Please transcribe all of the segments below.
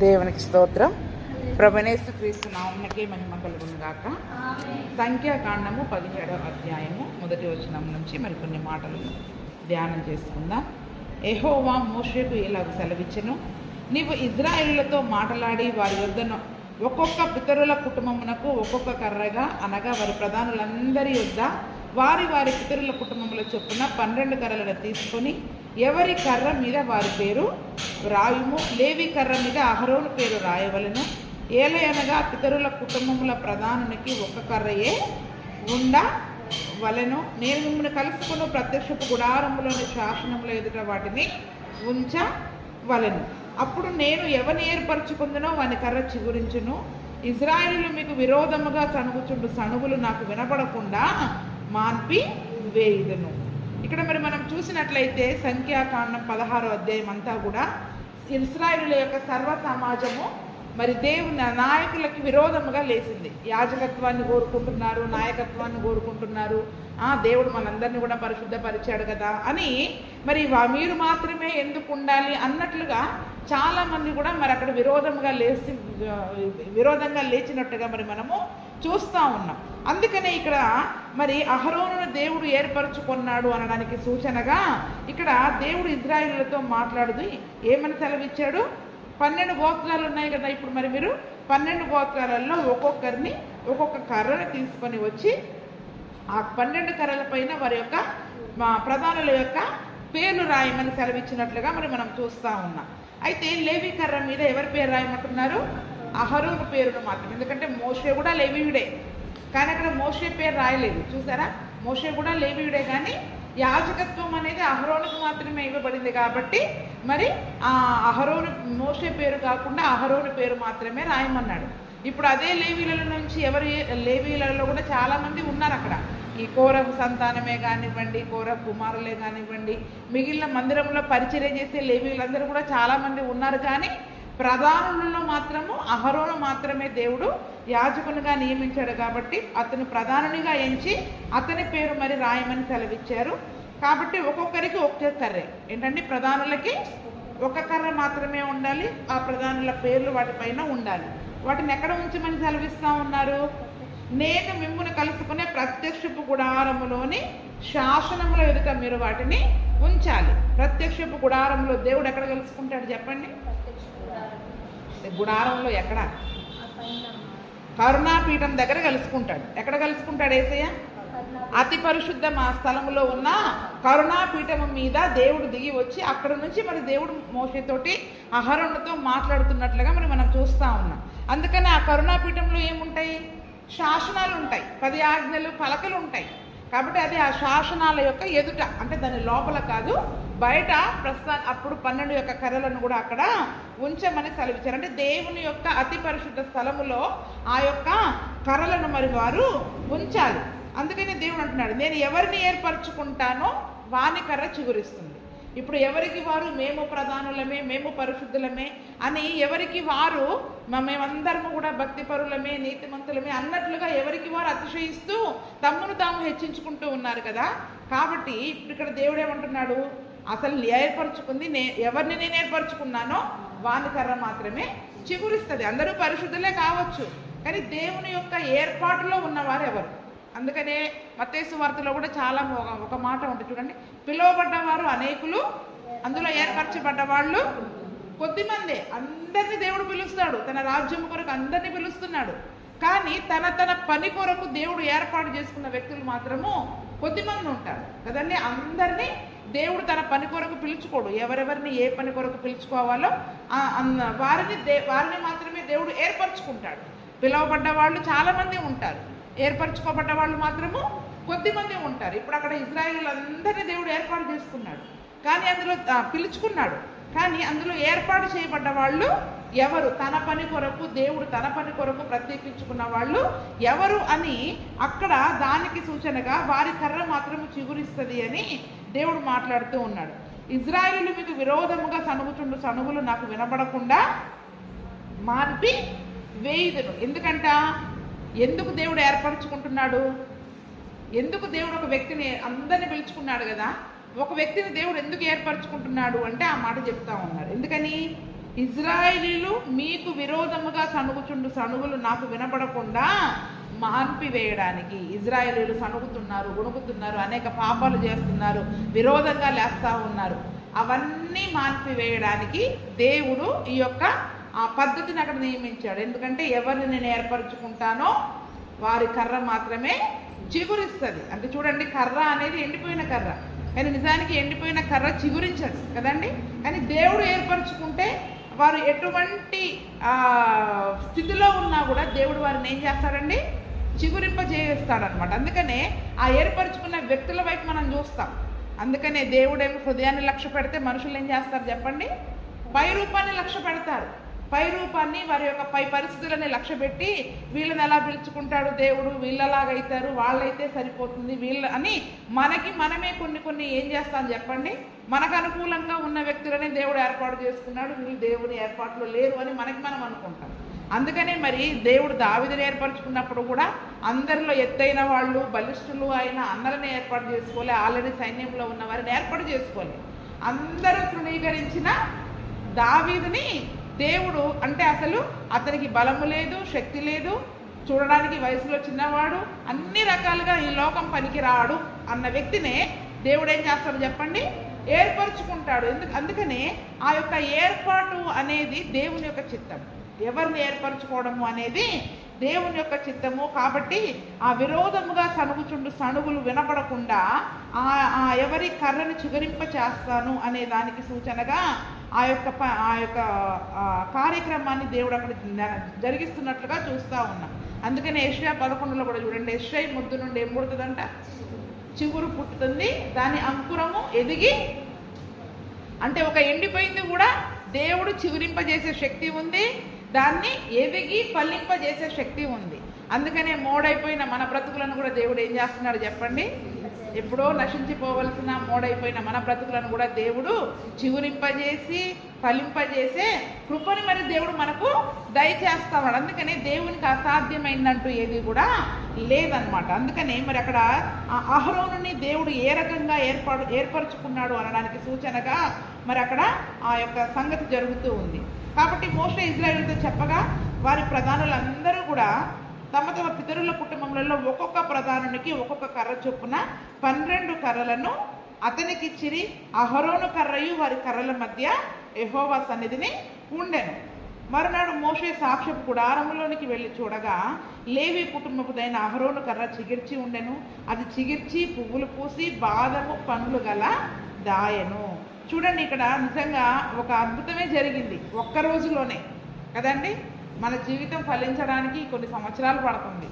దేవునికి స్తోత్రం. ప్రభునేసు క్రీస్తు నామమునకే మహిమ కలుగును గాక. సంఖ్యాకాండము 17వ అధ్యాయము 1వ వచనం నుంచి మరికొన్ని మాటలు ధ్యానం చేసుకుందాం. యెహోవా మోషేకు ఇలాగ సెలవిచ్చెను, నీవు ఇజ్రాయేలులతో మాట్లాడి వారి యొద్దను ఒక్కొక్క పితరుల కుటుంబమునకు ఒక్కొక్క కర్రగా, అనగా వారి ప్రధానులందరి యొద్ద వారి వారి పితరుల కుటుంబముల చొప్పున 12 కర్రలను తీసుకొని ఎవరి కర్ర మీద వారి పేరు రాయుము. లేవి కర్ర మీద అహరోను పేరు రాయవలను. ఏలయనగా పితరుల కుటుంబముల ప్రధానునికి ఒక కర్రయే ఉండవలెను. నేను మిమ్మల్ని కలుసుకుని ప్రత్యక్షపు గుడారములోని శాసనముల ఎదుట వాటిని ఉంచవలెను. అప్పుడు నేను ఎవరిని ఏర్పరచుకుందునో వాని కర్ర చిగురించును. ఇజ్రాయేలు మీకు విరోధముగా సణుగుచుండు సణుగులు నాకు వినపడకుండా మాన్పి వేయుదును. ఇక్కడ మరి మనం చూసినట్లయితే సంఖ్యాకాండం 16వ అధ్యాయం అంతా కూడా ఇశ్రాయేలుల యొక్క సర్వ సమాజము మరి దేవుని నాయకులకి విరోధముగా లేచింది. యాజకత్వాన్ని కోరుకుంటున్నారు, నాయకత్వాన్ని కోరుకుంటున్నారు. దేవుడు మనందరినీ కూడా పరిశుద్ధపరిచాడు కదా అని మరి మీరు మాత్రమే ఎందుకు ఉండాలి అన్నట్లుగా చాలామంది కూడా మరి అక్కడ విరోధంగా లేచినట్టుగా మరి మనము చూస్తూ ఉన్నాం. అందుకనే ఇక్కడ మరి అహరోనును దేవుడు ఏర్పరచుకున్నాడు అనడానికి సూచనగా ఇక్కడ దేవుడు ఇజ్రాయేలులతో మాట్లాడుతూ ఏమని సెలవిచ్చాడు? 12 గోత్రాలు ఉన్నాయి కదా. ఇప్పుడు మరి మీరు 12 గోత్రాలలో ఒక్కొక్కరిని ఒక్కొక్క కర్రను తీసుకొని వచ్చి ఆ 12 కర్రల పైన వారి యొక్క ప్రధానుల యొక్క పేర్లు రాయమని సెలవిచ్చినట్లుగా మరి మనం చూస్తూ ఉన్నాం. అయితే లేవి కర్ర మీద ఎవరి పేరు రాయమంటున్నారు? అహరోను పేరును మాత్రం. ఎందుకంటే మోషే కూడా లేవీయుడే, కానీ అక్కడ మోషే పేరు రాయలేదు. చూసారా, మోషే కూడా లేవీయుడే, కానీ యాజకత్వం అనేది అహరోనుకు మాత్రమే ఇవ్వబడింది కాబట్టి మరి ఆ అహరోను మోషే పేరు కాకుండా అహరోను పేరు మాత్రమే రాయమన్నాడు. ఇప్పుడు అదే లేవీల నుంచి లేవీలలో కూడా చాలామంది ఉన్నారు అక్కడ. ఈ కోరహు సంతానమే కానివ్వండి, కోరహు కుమారులే కానివ్వండి, మిగిలిన మందిరంలో పరిచర్య చేసే లేవీలందరూ కూడా చాలామంది ఉన్నారు. కానీ ప్రధానులలో మాత్రము అహరోను మాత్రమే దేవుడు యాజకునిగా నియమించాడు కాబట్టి అతను ప్రధానునిగా ఎంచి అతని పేరు మరి రాయమని సెలవిచ్చారు. కాబట్టి ఒక్కొక్కరికి ఒక్క కర్రే ఏంటంటే ప్రధానులకి ఒక కర్ర మాత్రమే ఉండాలి. ఆ ప్రధానుల పేర్లు వాటిపైన ఉండాలి. వాటిని ఎక్కడ ఉంచమని సెలవిస్తూ ఉన్నారు? నేను మిమ్మును కలుసుకునే ప్రత్యక్షపు గుడారములోని శాసనముల ఎదుట మీరు వాటిని ఉంచాలి. ప్రత్యక్షపు గుడారంలో దేవుడు ఎక్కడ కలుసుకుంటాడు చెప్పండి? గుడారంలో ఎక్కడ? కరుణాపీఠం దగ్గర కలుసుకుంటాడు. ఎక్కడ కలుసుకుంటాడు యేసయ్య? అతి పరిశుద్ధ మా స్థలములో ఉన్న కరుణాపీఠము మీద దేవుడు దిగి వచ్చి అక్కడ నుంచి మరి దేవుడు మోషేతోటి అహరోనుతో మాట్లాడుతున్నట్లుగా మరి మనం చూస్తూ ఉన్నాం. అందుకని ఆ కరుణాపీఠంలో ఏముంటాయి? శాసనాలు ఉంటాయి, 10 ఆజ్ఞలు పలకలు ఉంటాయి. కాబట్టి అది ఆ శాసనాల యొక్క ఎదుట, అంటే దాని లోపల కాదు, బయట అప్పుడు 12 యొక్క కర్రలను కూడా అక్కడ ఉంచమని సెలవిచ్చారు. అంటే దేవుని యొక్క అతి పరిశుద్ధ స్థలములో ఆ యొక్క కర్రలను మరి వారు ఉంచాలి. అందుకని దేవుడు అంటున్నాడు, నేను ఎవరిని ఏర్పరచుకుంటానో వాని కర్ర చిగురిస్తుంది. ఇప్పుడు ఎవరికి వారు మేము ప్రధానులమే, మేము పరిశుద్ధులమే అని ఎవరికి వారు మేమందరము కూడా భక్తిపరులమే, నీతిమంతులమే అన్నట్లుగా ఎవరికి వారు అతిశయిస్తూ తమ్మును తాము హెచ్చించుకుంటూ ఉన్నారు కదా. కాబట్టి ఇప్పుడు ఇక్కడ దేవుడు ఏమంటున్నాడు? అసలు ఏర్పరచుకుంది ఎవరిని నేను ఏర్పరచుకున్నానో వాని కర్ర మాత్రమే చిగురిస్తుంది. అందరూ పరిశుద్ధులే కావచ్చు, కానీ దేవుని యొక్క ఏర్పాటులో ఉన్నవారు ఎవరు? అందుకనే మత్తయి సువార్తలో కూడా చాలా ఒక మాట ఉంటుంది చూడండి, పిలువబడ్డవారు అనేకులు, అందులో ఏర్పరచబడ్డ వాళ్ళు కొద్దిమందే. అందరినీ దేవుడు పిలుస్తాడు, తన రాజ్యం కొరకు అందరినీ పిలుస్తున్నాడు. కానీ తన పని కొరకు దేవుడు ఏర్పాటు చేసుకున్న వ్యక్తులు మాత్రము కొద్దిమంది ఉంటారు కదండి. అందరినీ దేవుడు తన పని కొరకు పిలుచుకోడు. ఎవరెవరిని ఏ పని కొరకు పిలుచుకోవాలో వారిని మాత్రమే దేవుడు ఏర్పరచుకుంటాడు. పిలువబడ్డ వాళ్ళు చాలామంది ఉంటారు, ఏర్పరచుకోబడ్డ వాళ్ళు మాత్రము కొద్దిమంది ఉంటారు. ఇప్పుడు అక్కడ ఇజ్రాయేలులందరినీ దేవుడు ఏర్పాటు చేసుకున్నాడు, కానీ అందులో పిలుచుకున్నాడు. కానీ అందులో ఏర్పాటు చేయబడ్డ వాళ్ళు ఎవరు? తన పని కొరకు దేవుడు తన పని కొరకు ప్రత్యేకించుకున్న వాళ్ళు ఎవరు అని అక్కడ దానికి సూచనగా వారి కర్ర మాత్రము చిగురిస్తుంది అని దేవుడు మాట్లాడుతూ ఉన్నాడు. ఇజ్రాయేలు మీకు విరోధముగా సణుగుచుండు సణుగులు నాకు వినపడకుండా మాన్పి వేయుదును. ఎందుకు దేవుడు ఏర్పరచుకుంటున్నాడు? ఎందుకు దేవుడు ఒక వ్యక్తిని అందరిని పిలుచుకున్నాడు కదా, ఒక వ్యక్తిని దేవుడు ఎందుకు ఏర్పరచుకుంటున్నాడు అంటే ఆ మాట చెప్తా ఉన్నారు. ఎందుకని? ఇజ్రాయేలీలు మీకు విరోధముగా సణుగుచుండు సణుగులు నాకు వినపడకుండా మాన్పివేయడానికి. ఇజ్రాయేలీలు సణుగుతున్నారు, వణుకుతున్నారు, అనేక పాపాలు చేస్తున్నారు, విరోధంగా లేస్తా ఉన్నారు. అవన్నీ మాన్పివేయడానికి దేవుడు ఈ యొక్క ఆ పద్ధతిని అక్కడ నియమించాడు. ఎందుకంటే ఎవరిని నేను ఏర్పరచుకుంటానో వారి కర్ర మాత్రమే చిగురిస్తుంది. అంటే చూడండి, కర్ర అనేది ఎండిపోయిన కర్ర, కానీ నిజానికి ఎండిపోయిన కర్ర చిగురించదు కదండి. కానీ దేవుడు ఏర్పరచుకుంటే వారు ఎటువంటి స్థితిలో ఉన్నా కూడా దేవుడు వారిని ఏం చేస్తాడండి, చిగురింపజేస్తాడనమాట. అందుకనే ఆ ఏర్పరచుకున్న వ్యక్తుల వైపు మనం చూస్తాం. అందుకనే దేవుడేమో హృదయాన్ని లక్ష్య పెడితే మనుషులు ఏం చేస్తారు చెప్పండి, పై రూపాన్ని లక్ష్య పెడతారు. పై రూపాన్ని, వారి యొక్క పై పరిస్థితులని లక్ష్య పెట్టి వీళ్ళని ఎలా పిలుచుకుంటాడు దేవుడు, వీళ్ళలాగైతారు, వాళ్ళైతే సరిపోతుంది వీళ్ళ అని మనమే కొన్ని ఏం చేస్తాం చెప్పండి, మనకు అనుకూలంగా ఉన్న వ్యక్తులని దేవుడు ఏర్పాటు చేసుకున్నాడు, వీళ్ళు దేవుని ఏర్పాట్లు లేరు అని మనం అనుకుంటాం. అందుకనే మరి దేవుడు దావీదుని ఏర్పరచుకున్నప్పుడు కూడా అందరిలో ఎత్తైన వాళ్ళు, బలిష్ఠులు అయిన అందరిని ఏర్పాటు చేసుకోలే. ఆల్రెడీ సైన్యంలో ఉన్న వారిని ఏర్పాటు చేసుకోలే. అందరూ తృణీకరించిన దావీదుని దేవుడు, అంటే అసలు అతనికి బలము లేదు, శక్తి లేదు, చూడడానికి వయసులో చిన్నవాడు, అన్ని రకాలుగా ఈ లోకం పనికిరాడు అన్న వ్యక్తినే దేవుడు ఏం చేస్తాడు చెప్పండి, ఏర్పరచుకుంటాడు. అందుకనే ఆ యొక్క ఏర్పాటు అనేది దేవుని యొక్క చిత్తం. ఎవరిని ఏర్పరచుకోవడము అనేది దేవుని యొక్క చిత్తము. కాబట్టి ఆ విరోధముగా సణుగుచుండు సణుగులు వినపడకుండా ఆ ఎవరి కర్రను చిగురింప చేస్తాను అనే దానికి సూచనగా ఆ యొక్క కార్యక్రమాన్ని దేవుడు అక్కడ జరిగిస్తున్నట్లుగా చూస్తూ ఉన్నాం. అందుకని యెషయా 11లో కూడా చూడండి, యెషయా ముద్దు నుండి ఏం పుడుతుందంట, చిగురు పుట్టుతుంది, దాని అంకురము ఎదిగి, అంటే ఒక ఎండిపోయింది కూడా దేవుడు చిగురింపజేసే శక్తి ఉంది, దాన్ని ఎదిగి ఫలింపజేసే శక్తి ఉంది. అందుకనే మోడైపోయిన మన బ్రతుకులను కూడా దేవుడు ఏం చేస్తున్నాడు చెప్పండి, ఎప్పుడో నశించిపోవలసిన మోడైపోయిన మన బ్రతుకులను కూడా దేవుడు చిగురింపజేసి ఫలింపజేసే కృపని మరి దేవుడు మనకు దయచేస్తాడు. అందుకనే దేవునికి అసాధ్యమైందంటూ ఏది కూడా లేదనమాట. అందుకనే మరి అక్కడ అహరోనుని దేవుడు ఏ రకంగా ఏర్పరచుకున్నాడు అనడానికి సూచనగా మరి అక్కడ ఆ యొక్క సంగతి జరుగుతూ ఉంది. కాబట్టి మోషే ఇజ్రాయేలుతో చెప్పగా వారి ప్రధానులందరూ కూడా తమ తమ పితరుల కుటుంబములలో ఒక్కొక్క ప్రధానునికి ఒక్కొక్క కర్ర చొప్పున 12 కర్రలను అతనికిచ్చిరి. అహరోను కర్రయు వారి కర్రల మధ్య యెహోవా సన్నిధిని ఉండెను. మరునాడు మోషే సాక్ష్యపు గుడారములోనికి వెళ్ళి చూడగా లేవి కుటుంబపుదైన అహరోను కర్ర చిగిర్చి ఉండెను. అది చిగిర్చి పువ్వులు పూసి బాదము పండ్లు గల దాయను. చూడండి, ఇక్కడ నిజంగా ఒక అద్భుతమే జరిగింది ఒక్క రోజులోనే కదండి. మన జీవితం ఫలించడానికి కొన్ని సంవత్సరాలు పడుతుంది,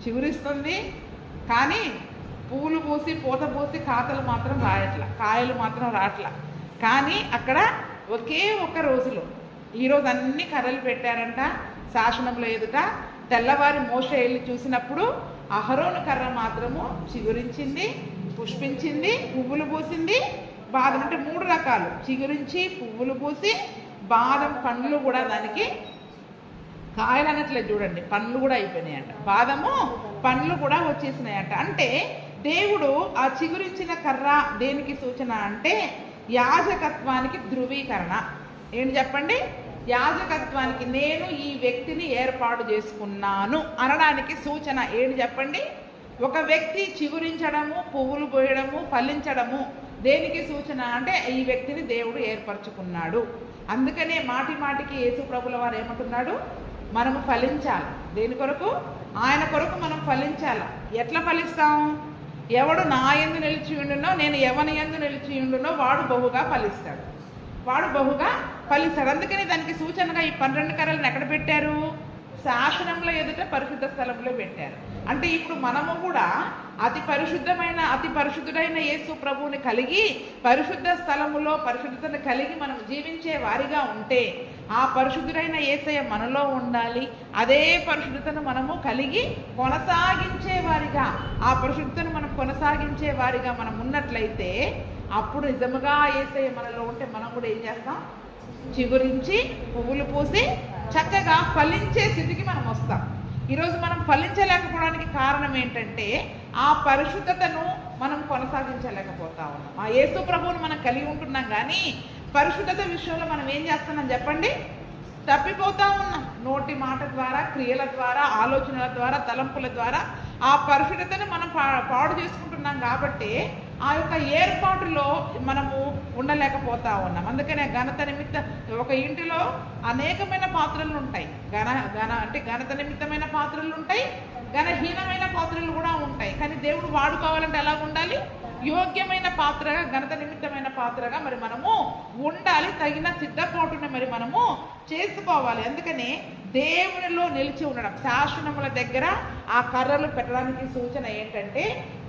చిగురిస్తుంది, కానీ పువ్వులు పూసి పూత పూసి కాతలు మాత్రం రాయట్లా, కాయలు మాత్రం రాట్లా. కానీ అక్కడ ఒకే ఒక్క రోజులో ఈరోజు అన్ని కర్రలు పెట్టారంట శాసనంలో ఎదుట. తెల్లవారి మోషే వెళ్ళి చూసినప్పుడు అహరోను కర్ర మాత్రము చిగురించింది, పుష్పించింది, పువ్వులు పూసింది, బాదం అంటే 3 రకాలు, చిగురించి పువ్వులు పూసి బాదం పండ్లు కూడా, దానికి కాయలు అనట్లేదు చూడండి, పండ్లు కూడా అయిపోయినాయంట, బాదము పండ్లు కూడా వచ్చేసినాయంట. అంటే దేవుడు ఆ చిగురించిన కర్ర దేనికి సూచన అంటే యాజకత్వానికి ధృవీకరణ. ఏంటి చెప్పండి, యాజకత్వానికి నేను ఈ వ్యక్తిని ఏర్పాటు చేసుకున్నాను అనడానికి సూచన. ఏంటి చెప్పండి, ఒక వ్యక్తి చిగురించడము, పువ్వులు పోయడము, ఫలించడము దేనికి సూచన అంటే ఈ వ్యక్తిని దేవుడు ఏర్పరచుకున్నాడు. అందుకనే మాటికి యేసు ప్రభుల వారు ఏమంటున్నాడు, మనము ఫలించాలి. దేని కొరకు? ఆయన కొరకు మనం ఫలించాలి. ఎట్లా ఫలిస్తాం? ఎవడు నా యందు నిలిచి ఉండునో, నేను ఎవని యందు నిలిచి ఉండునో వాడు బహుగా ఫలిస్తాడు, వాడు బహుగా ఫలిస్తాడు. అందుకని దానికి సూచనగా ఈ 12 కర్రలను ఎక్కడ పెట్టారు? శాసనంలో ఎదుట పరిశుద్ధ స్థలంలో పెట్టారు. అంటే ఇప్పుడు మనము కూడా అతి పరిశుద్ధుడైన యేసు ప్రభువుని కలిగి పరిశుద్ధ స్థలములో పరిశుద్ధతను కలిగి మనం జీవించే వారిగా ఉంటే ఆ పరిశుద్ధుడైన యేసయ్య మనలో ఉండాలి. అదే పరిశుద్ధతను మనము కలిగి కొనసాగించే వారిగా, ఆ పరిశుద్ధతను మనం కొనసాగించే వారిగా మనం ఉన్నట్లయితే అప్పుడు నిజముగా యేసయ్య మనలో ఉంటే మనం కూడా ఏం చేస్తాం? చిగురించి పువ్వులు పూసి చక్కగా ఫలించే స్థితికి మనం వస్తాం. ఈరోజు మనం ఫలించలేకపోవడానికి కారణం ఏంటంటే ఆ పరిశుద్ధతను మనం కొనసాగించలేకపోతా ఉన్నాం. ఆ యేసు ప్రభువును మనం కలిగి ఉంటున్నాం, కానీ పరిశుద్ధత విషయంలో మనం ఏం చేస్తున్నాం చెప్పండి? తప్పిపోతా ఉన్నాం. నోటి మాట ద్వారా, క్రియల ద్వారా, ఆలోచనల ద్వారా, తలంపుల ద్వారా ఆ పరిశుద్ధతను మనం పాడు చేసుకుంటున్నాం. కాబట్టి ఆ యొక్క ఏర్పాటులో మనము ఉండలేకపోతా ఉన్నాం. అందుకనే ఘనత నిమిత్త ఒక ఇంటిలో అనేకమైన పాత్రలు ఉంటాయి. అంటే ఘనత నిమిత్తమైన పాత్రలు ఉంటాయి, ఘనహీనమైన పాత్రలు కూడా ఉంటాయి. కానీ దేవుడు వాడుకోవాలంటే ఎలా ఉండాలి? యోగ్యమైన పాత్రగా, ఘనత నిమిత్తమైన పాత్రగా మరి మనము ఉండాలి. తగిన సిద్ధపాటుని మరి మనము చేసుకోవాలి. అందుకని దేవునిలో నిలిచి ఉండడం, శాసనముల దగ్గర ఆ కర్రలు పెట్టడానికి సూచన ఏంటంటే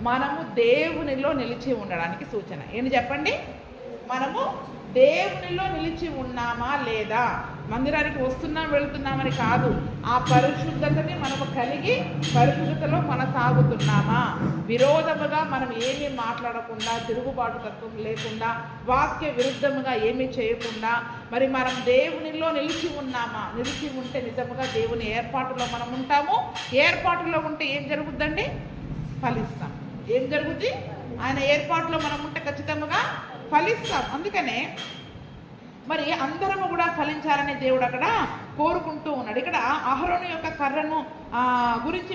మనము దేవునిలో నిలిచి ఉండడానికి సూచన. ఏంటి చెప్పండి? మనము దేవునిలో నిలిచి ఉన్నామా లేదా? మందిరానికి వస్తున్నాం వెళుతున్నామని కాదు, ఆ పరిశుద్ధతని మనము కలిగి పరిశుద్ధతలో కొనసాగుతున్నామా? విరోధముగా మనం ఏమీ మాట్లాడకుండా, తిరుగుబాటు తత్వం లేకుండా, వాక్య విరుద్ధముగా ఏమీ చేయకుండా మరి మనం దేవునిలో నిలిచి ఉన్నామా? నిలిచి ఉంటే నిజముగా దేవుని ఏర్పాటులో మనం ఉంటాము. ఏర్పాటులో ఉంటే ఏం జరుగుద్దండి? ఫలిస్తాం. ఏం జరుగుద్ది? ఆయన ఏర్పాటులో మనం ఉంటే ఖచ్చితంగా ఫలిస్తాం. అందుకనే మరి అందరము కూడా ఫలించాలని దేవుడు అక్కడ కోరుకుంటూ ఉన్నాడు. ఇక్కడ అహరోను యొక్క కర్రను గురించి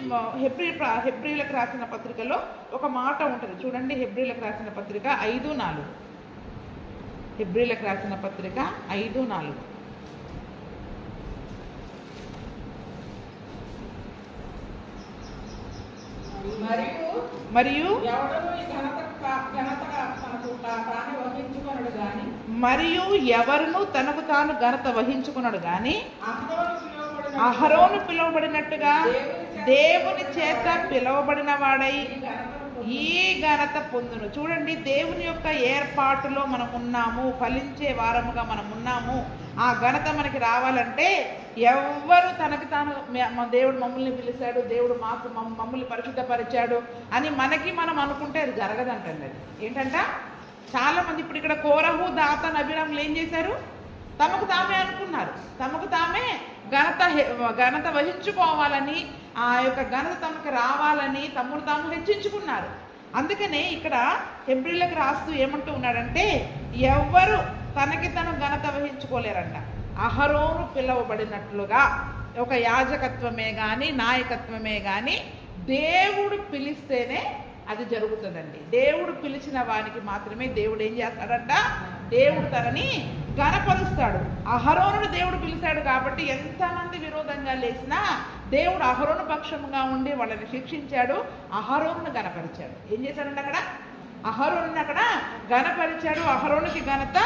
హెబ్రీలకు రాసిన పత్రికలో ఒక మాట ఉంటుంది చూడండి. హెబ్రీలకు రాసిన పత్రిక 5:4. హెబ్రీలకు రాసిన పత్రిక 5:4. మరియు ఎవరును తనకు తాను ఘనత వహించుకున్నాడు గాని అహరోను పిలువబడినట్టుగా దేవుని చేత పిలువబడిన వాడై ఈ ఘనత పొందును. చూడండి, దేవుని యొక్క ఏర్పాటులో మనం ఉన్నాము, ఫలించే వారముగా మనం ఉన్నాము. ఆ ఘనత మనకి రావాలంటే ఎవ్వరు తనకి తాను దేవుడు మమ్మల్ని పిలిచాడు, దేవుడు మమ్మల్ని పరిశుద్ధపరిచాడు అని మనం అనుకుంటే అది జరగదంటండి. అది ఏంటంట, చాలా మంది ఇప్పుడు ఇక్కడ కోరహు, దాతాన్, అబీరాములు ఏం చేశారు? తమకు తామే అనుకున్నారు. తమకు తామే ఘనత వహించుకోవాలని, ఆ యొక్క ఘనత తమకు రావాలని తమ్ముడు తాము హెచ్చించుకున్నారు. అందుకనే ఇక్కడ హెబ్రీలకు రాస్తూ ఏమంటూ ఉన్నాడంటే ఎవ్వరు తనకి తను ఘనత వహించుకోలేరంట. అహరోను పిలువబడినట్లుగా ఒక యాజకత్వమే కానీ, నాయకత్వమే కానీ దేవుడు పిలిస్తేనే అది జరుగుతుందండి. దేవుడు పిలిచిన వానికి మాత్రమే దేవుడు ఏం చేస్తాడంట? దేవుడు తనని గణపరుస్తాడు. అహరోనును దేవుడు పిలిచాడు కాబట్టి ఎంతమంది విరోధంగా లేచినా దేవుడు అహరోను పక్షముగా ఉండి వాళ్ళని శిక్షించాడు, అహరోనును గణపరిచాడు. ఏం చేశాడంటే అక్కడ అహరోనుని అక్కడ గణపరిచాడు, అహరోనుకి ఘనత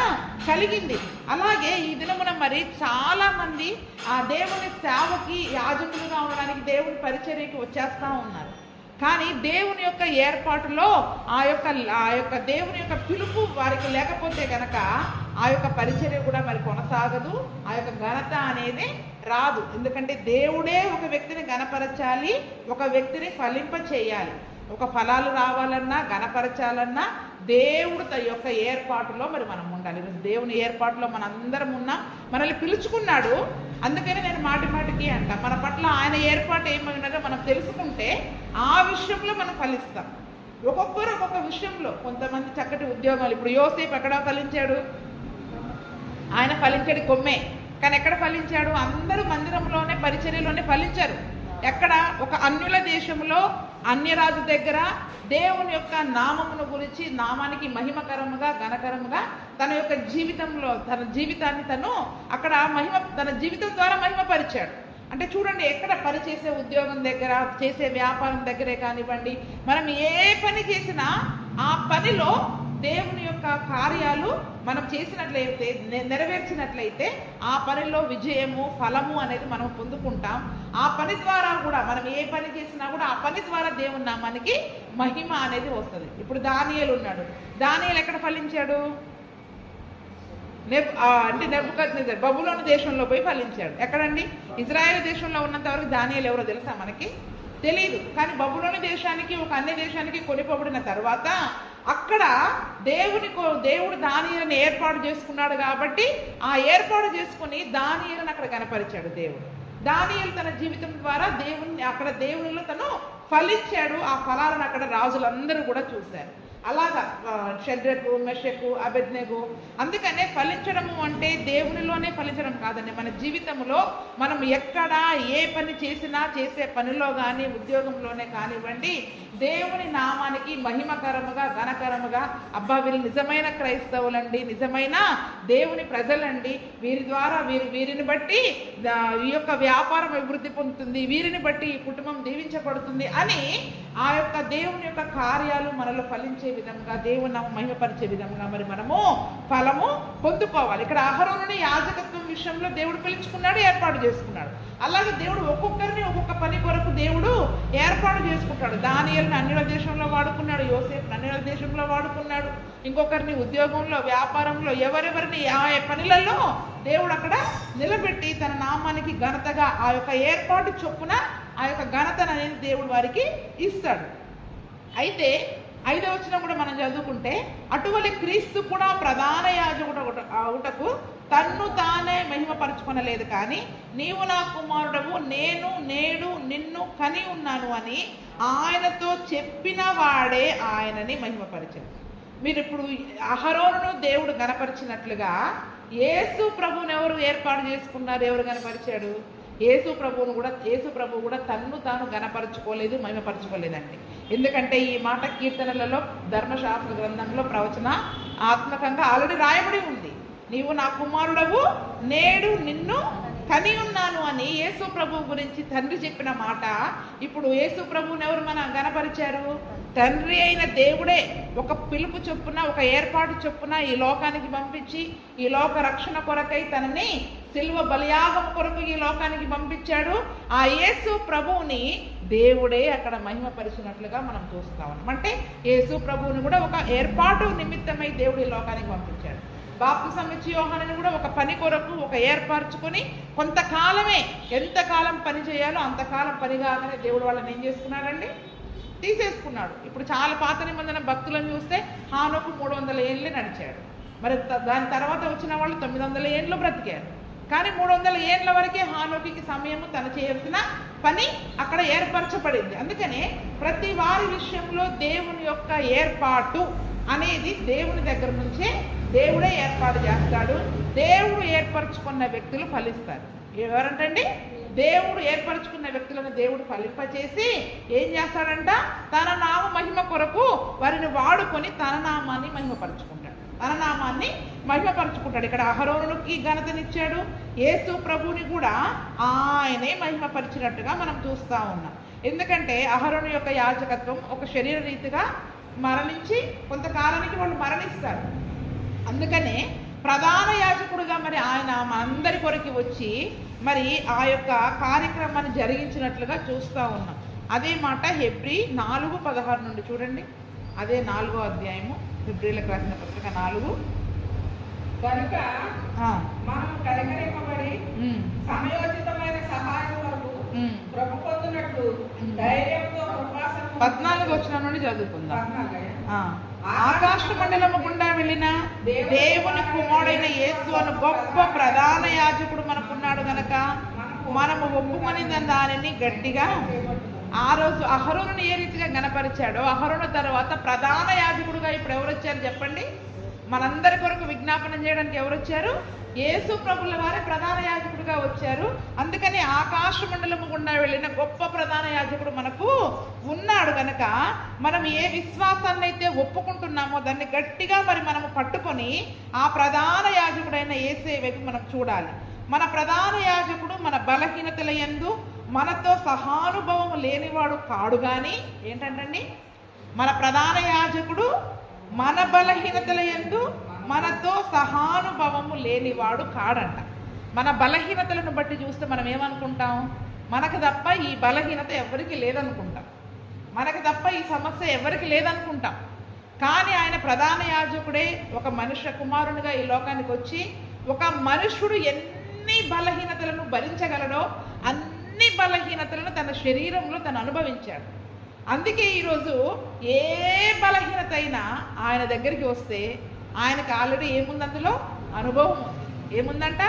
కలిగింది. అలాగే ఈ దినమున మరి చాలా మంది ఆ దేవుని సేవకి యాజకులుగా ఉండడానికి దేవుని పరిచర్యకి వచ్చేస్తా ఉన్నారు. కానీ దేవుని యొక్క ఏర్పాటులో ఆ యొక్క దేవుని యొక్క పిలుపు వారికి లేకపోతే గనక ఆ యొక్క పరిచర్య కూడా మరి కొనసాగదు, ఆ యొక్క ఘనత అనేది రాదు. ఎందుకంటే దేవుడే ఒక వ్యక్తిని గణపరచాలి, ఒక వ్యక్తిని ఫలింప చేయాలి. ఒక ఫలాలు రావాలన్నా, గణపరచాలన్నా దేవుడు తన యొక్క ఏర్పాటులో మరి మనం ఉండాలి. దేవుని ఏర్పాటులో మనందరం ఉన్నాం, మనల్ని పిలుచుకున్నాడు. అందుకని నేను మాటికి అంట, మన పట్ల ఆయన ఏర్పాటు ఏమైనదో మనం తెలుసుకుంటే ఆ విషయంలో మనం ఫలిస్తాం. ఒక్కొక్కరు ఒక్కొక్క విషయంలో, కొంతమంది చక్కటి ఉద్యోగాలు. ఇప్పుడు యోసేపు ఎక్కడ ఫలించాడు? ఆయన ఫలించాడు కొమ్మే, కానీ ఎక్కడ ఫలించాడు? అందరూ మందిరంలోనే, పరిచర్యలోనే ఫలించారు. ఎక్కడ? ఒక అన్యుల దేశంలో, అన్యరాజు దగ్గర దేవుని యొక్క నామమును గురించి, నామానికి మహిమకరముగా, ఘనకరముగా తన యొక్క జీవితంలో, తన జీవితాన్ని తను అక్కడ తన జీవితం ద్వారా మహిమపరిచాడు. అంటే చూడండి, ఎక్కడ పని చేసే ఉద్యోగం దగ్గర, చేసే వ్యాపారం దగ్గరే కానివ్వండి, మనం ఏ పని చేసినా ఆ పనిలో దేవుని యొక్క కార్యాలు మనం చేసినట్లయితే, నెరవేర్చినట్లయితే ఆ పనిలో విజయము, ఫలము అనేది మనం పొందుకుంటాం. ఆ పని ద్వారా కూడా మనం ఏ పని చేసినా కూడా ఆ పని ద్వారా దేవుని నామానికి మహిమ అనేది వస్తుంది. ఇప్పుడు దానియేలు ఉన్నాడు. దానియేలు ఎక్కడ ఫలించాడు? నెబుకద్నెజర్ బబులోను దేశంలో పోయి ఫలించాడు. ఎక్కడండి? ఇజ్రాయెల్ దేశంలో ఉన్నంత వరకు దానియేలు ఎవరో తెలుసా? మనకి తెలియదు. కానీ బబులోను దేశానికి, ఒక అన్య దేశానికి కొనిపోబడిన తర్వాత అక్కడ దేవుడు దానియేలుని ఏర్పాటు చేసుకున్నాడు. కాబట్టి ఆ ఏర్పాటు చేసుకుని దానియేలుని అక్కడ కనపరిచాడు దేవుడు. దానియేలు తన జీవితం ద్వారా దేవునిలో తను ఫలించాడు. ఆ ఫలాలను అక్కడ రాజులందరూ కూడా చూశారు. అలాగా షడ్రకు, మెషకు, అబెద్నెగో. అందుకనే ఫలించడము అంటే దేవునిలోనే ఫలించడం కాదండి, మన జీవితంలో మనం ఎక్కడ ఏ పని చేసినా, చేసే పనిలో కానీ ఉద్యోగంలోనే కానివ్వండి, దేవుని నామానికి మహిమకరముగా, ఘనకరముగా, అబ్బా వీళ్ళు నిజమైన క్రైస్తవులండి, నిజమైన దేవుని ప్రజలండి, వీరి ద్వారా వీరిని బట్టి ఈ యొక్క వ్యాపారం అభివృద్ధి పొందుతుంది, వీరిని బట్టి ఈ కుటుంబం దీవించబడుతుంది అని ఆ యొక్క దేవుని యొక్క కార్యాలు మనలో ఫలించే విధంగా, దేవుని నామం మహిమపరిచే విధంగా మరి మనము ఫలము పొందుకోవాలి. ఇక్కడ అహరోనుని యాజకత్వం విషయంలో దేవుడు పిలుచుకున్నాడు, ఏర్పాటు చేసుకున్నాడు. అలాగే దేవుడు ఒక్కొక్కరిని ఒక్కొక్క పని కొరకు దేవుడు ఏర్పాటు చేసుకుంటాడు. దానియేలుని అన్యుల దేశంలో వాడుకున్నాడు, యోసేపుని అన్యుల దేశంలో వాడుకున్నాడు, ఇంకొకరిని ఉద్యోగంలో, వ్యాపారంలో, ఎవరెవరిని ఆ పనులలో దేవుడు అక్కడ నిలబెట్టి తన నామానికి ఘనతగా ఆ యొక్క ఏర్పాటు చొప్పున ఆ యొక్క ఘనతను అనేది దేవుడు వారికి ఇస్తాడు. అయితే 5వ వచనం కూడా మనం చదువుకుంటే, అటువలి క్రీస్తు కూడా ప్రధాన యాజకుడు అవుటకు తన్ను తానే మహిమపరచుకొనలేదు, కానీ నీవు నా కుమారుడవు, నేను నేడు నిన్ను కని ఉన్నాను అని ఆయనతో చెప్పిన వాడే ఆయనని మహిమపరిచాడు. మీరు ఇప్పుడు అహరోనును దేవుడు గణపరిచినట్లుగా యేసు ప్రభువును ఎవరు ఏర్పాటు చేసుకున్నారు, ఎవరు గణపరిచాడు? యేసు ప్రభువు కూడా తన్ను తాను గణపరచుకోలేదు, మహిమపరచుకోలేదండి. ఎందుకంటే ఈ మాట కీర్తనలలో, ధర్మశాస్త్ర గ్రంథంలో ప్రవచన ఆత్మకంగా ఆల్రెడీ రాయబడి ఉంది. నీవు నా కుమారుడవు, నేడు నిన్ను కని ఉన్నాను అని యేసు ప్రభువు గురించి తండ్రి చెప్పిన మాట, ఇప్పుడు యేసు ప్రభువుని ఎవరు మన గణపరిచారు? తండ్రి అయిన దేవుడే ఒక పిలుపు చొప్పున, ఒక ఏర్పాటు చొప్పున ఈ లోకానికి పంపించి, ఈ లోక రక్షణ కొరకై తనని సిలువ బలియాగం కొరకు ఈ లోకానికి పంపించాడు. ఆ యేసు ప్రభువుని దేవుడే అక్కడ మహిమపరిచినట్లుగా మనం చూస్తా ఉన్నాం. అంటే యేసు ప్రభువుని కూడా ఒక ఏర్పాటు నిమిత్తమై దేవుడు ఈ లోకానికి పంపించాడు. బాప్తిసం ఇచ్చి యోహానుని కూడా ఒక పని కొరకు ఒక ఏర్పరచుకొని కొంతకాలమే, ఎంతకాలం పని చేయాలో అంతకాలం పని కాగానే దేవుడు వాళ్ళని ఏం చేసుకున్నాడండి? తీసేసుకున్నాడు. ఇప్పుడు చాలా పాత నిబంధన భక్తులను చూస్తే హానోకు 300 ఏళ్ళే నడిచాడు. మరి దాని తర్వాత వచ్చిన వాళ్ళు 900 ఏళ్ళు బ్రతికారు. కానీ 300 ఏళ్ళ వరకే హానోకి సమయము తను చేయాల్సిన పని అక్కడ ఏర్పరచబడింది. అందుకనే ప్రతి వారి విషయంలో దేవుని యొక్క ఏర్పాటు అనేది దేవుని దగ్గర నుంచే దేవుడే ఏర్పాటు చేస్తాడు. దేవుడు ఏర్పరచుకున్న వ్యక్తులు ఫలిస్తారు. ఎవరంటండి? దేవుడు ఏర్పరచుకున్న వ్యక్తులను దేవుడు ఫలింపచేసి ఏం చేస్తాడంట? తన నామ మహిమ కొరకు వారిని వాడుకొని తన నామాన్ని మహిమపరచుకుంటాడు, తన నామాన్ని మహిమపరచుకుంటాడు. ఇక్కడ అహరోనుకి ఘనతనిచ్చాడు, యేసు ప్రభువుని కూడా ఆయనే మహిమపరిచినట్టుగా మనం చూస్తూ ఉన్నాం. ఎందుకంటే అహరోను యొక్క యాజకత్వం ఒక శరీర రీతిగా మరణించి కొంతకాలానికి వాళ్ళు మరణిస్తారు. అందుకనే ప్రధాన యాజకుడుగా మరి ఆయన మనందరి కొరకు వచ్చి మరి ఆ యొక్క కార్యక్రమాన్ని జరిగించినట్లుగా చూస్తూ ఉన్నాం. అదే మాట హెబ్రీ 4:16 నుండి చూడండి. అదే 4వ అధ్యాయము, హెబ్రీలకు రాసిన పత్రిక 4. కనుక మనం కనికరింపబడి సమయోచితమైన సహాయం వరకు ప్రభు పొందినట్లు ధైర్యంతో 14వ వచనం నుండి చదువుకుందాం. ఆకాశ మండలము గుండా వెళ్ళిన దేవుని కుమారుడైన యేసు అను గొప్ప ప్రధాన యాజకుడు మనకున్నాడు గనక మనము ఒప్పుకొని దానిని గట్టిగా. ఆ రోజు అహరోనుని ఏ రీతిగా గణపరిచాడో, అహరోను తర్వాత ప్రధాన యాజకుడుగా ఇప్పుడు ఎవరు వచ్చారు చెప్పండి? మనందరి కొరకు విజ్ఞాపన చేయడానికి ఎవరు వచ్చారు? యేసు ప్రభుల వారే ప్రధాన యాజకుడుగా వచ్చారు. అందుకని ఆకాశ మండలము గుండా వెళ్ళిన గొప్ప ప్రధాన యాజకుడు మనకు ఉన్నాడు గనక మనం ఏ విశ్వాసాన్ని అయితే ఒప్పుకుంటున్నామో దాన్ని గట్టిగా మరి మనము పట్టుకొని ఆ ప్రధాన యాజకుడైన యేసే వైపు మనం చూడాలి. మన ప్రధాన యాజకుడు మన బలహీనతల యందు మనతో సహానుభవం లేనివాడు కాడు. కానీ ఏంటంటండి, మన ప్రధాన యాజకుడు మన బలహీనతల యందు మనతో సహానుభవము లేనివాడు కాడంట. మన బలహీనతలను బట్టి చూస్తే మనం ఏమనుకుంటాం? మనకు తప్ప ఈ బలహీనత ఎవరికి లేదనుకుంటాం, మనకు తప్ప ఈ సమస్య ఎవరికి లేదనుకుంటాం. కానీ ఆయన ప్రధాన యాజకుడే ఒక మనుష్య కుమారునిగా ఈ లోకానికి వచ్చి ఒక మనుష్యుడు ఎన్ని బలహీనతలను భరించగలడో అన్ని బలహీనతలను తన శరీరంలో తను అనుభవించాడు. అందుకే ఈరోజు ఏ బలహీనత అయినా ఆయన దగ్గరికి వస్తే ఆయనకు ఆల్రెడీ ఏముంది? అందులో అనుభవం ఉంది. ఏముందంట?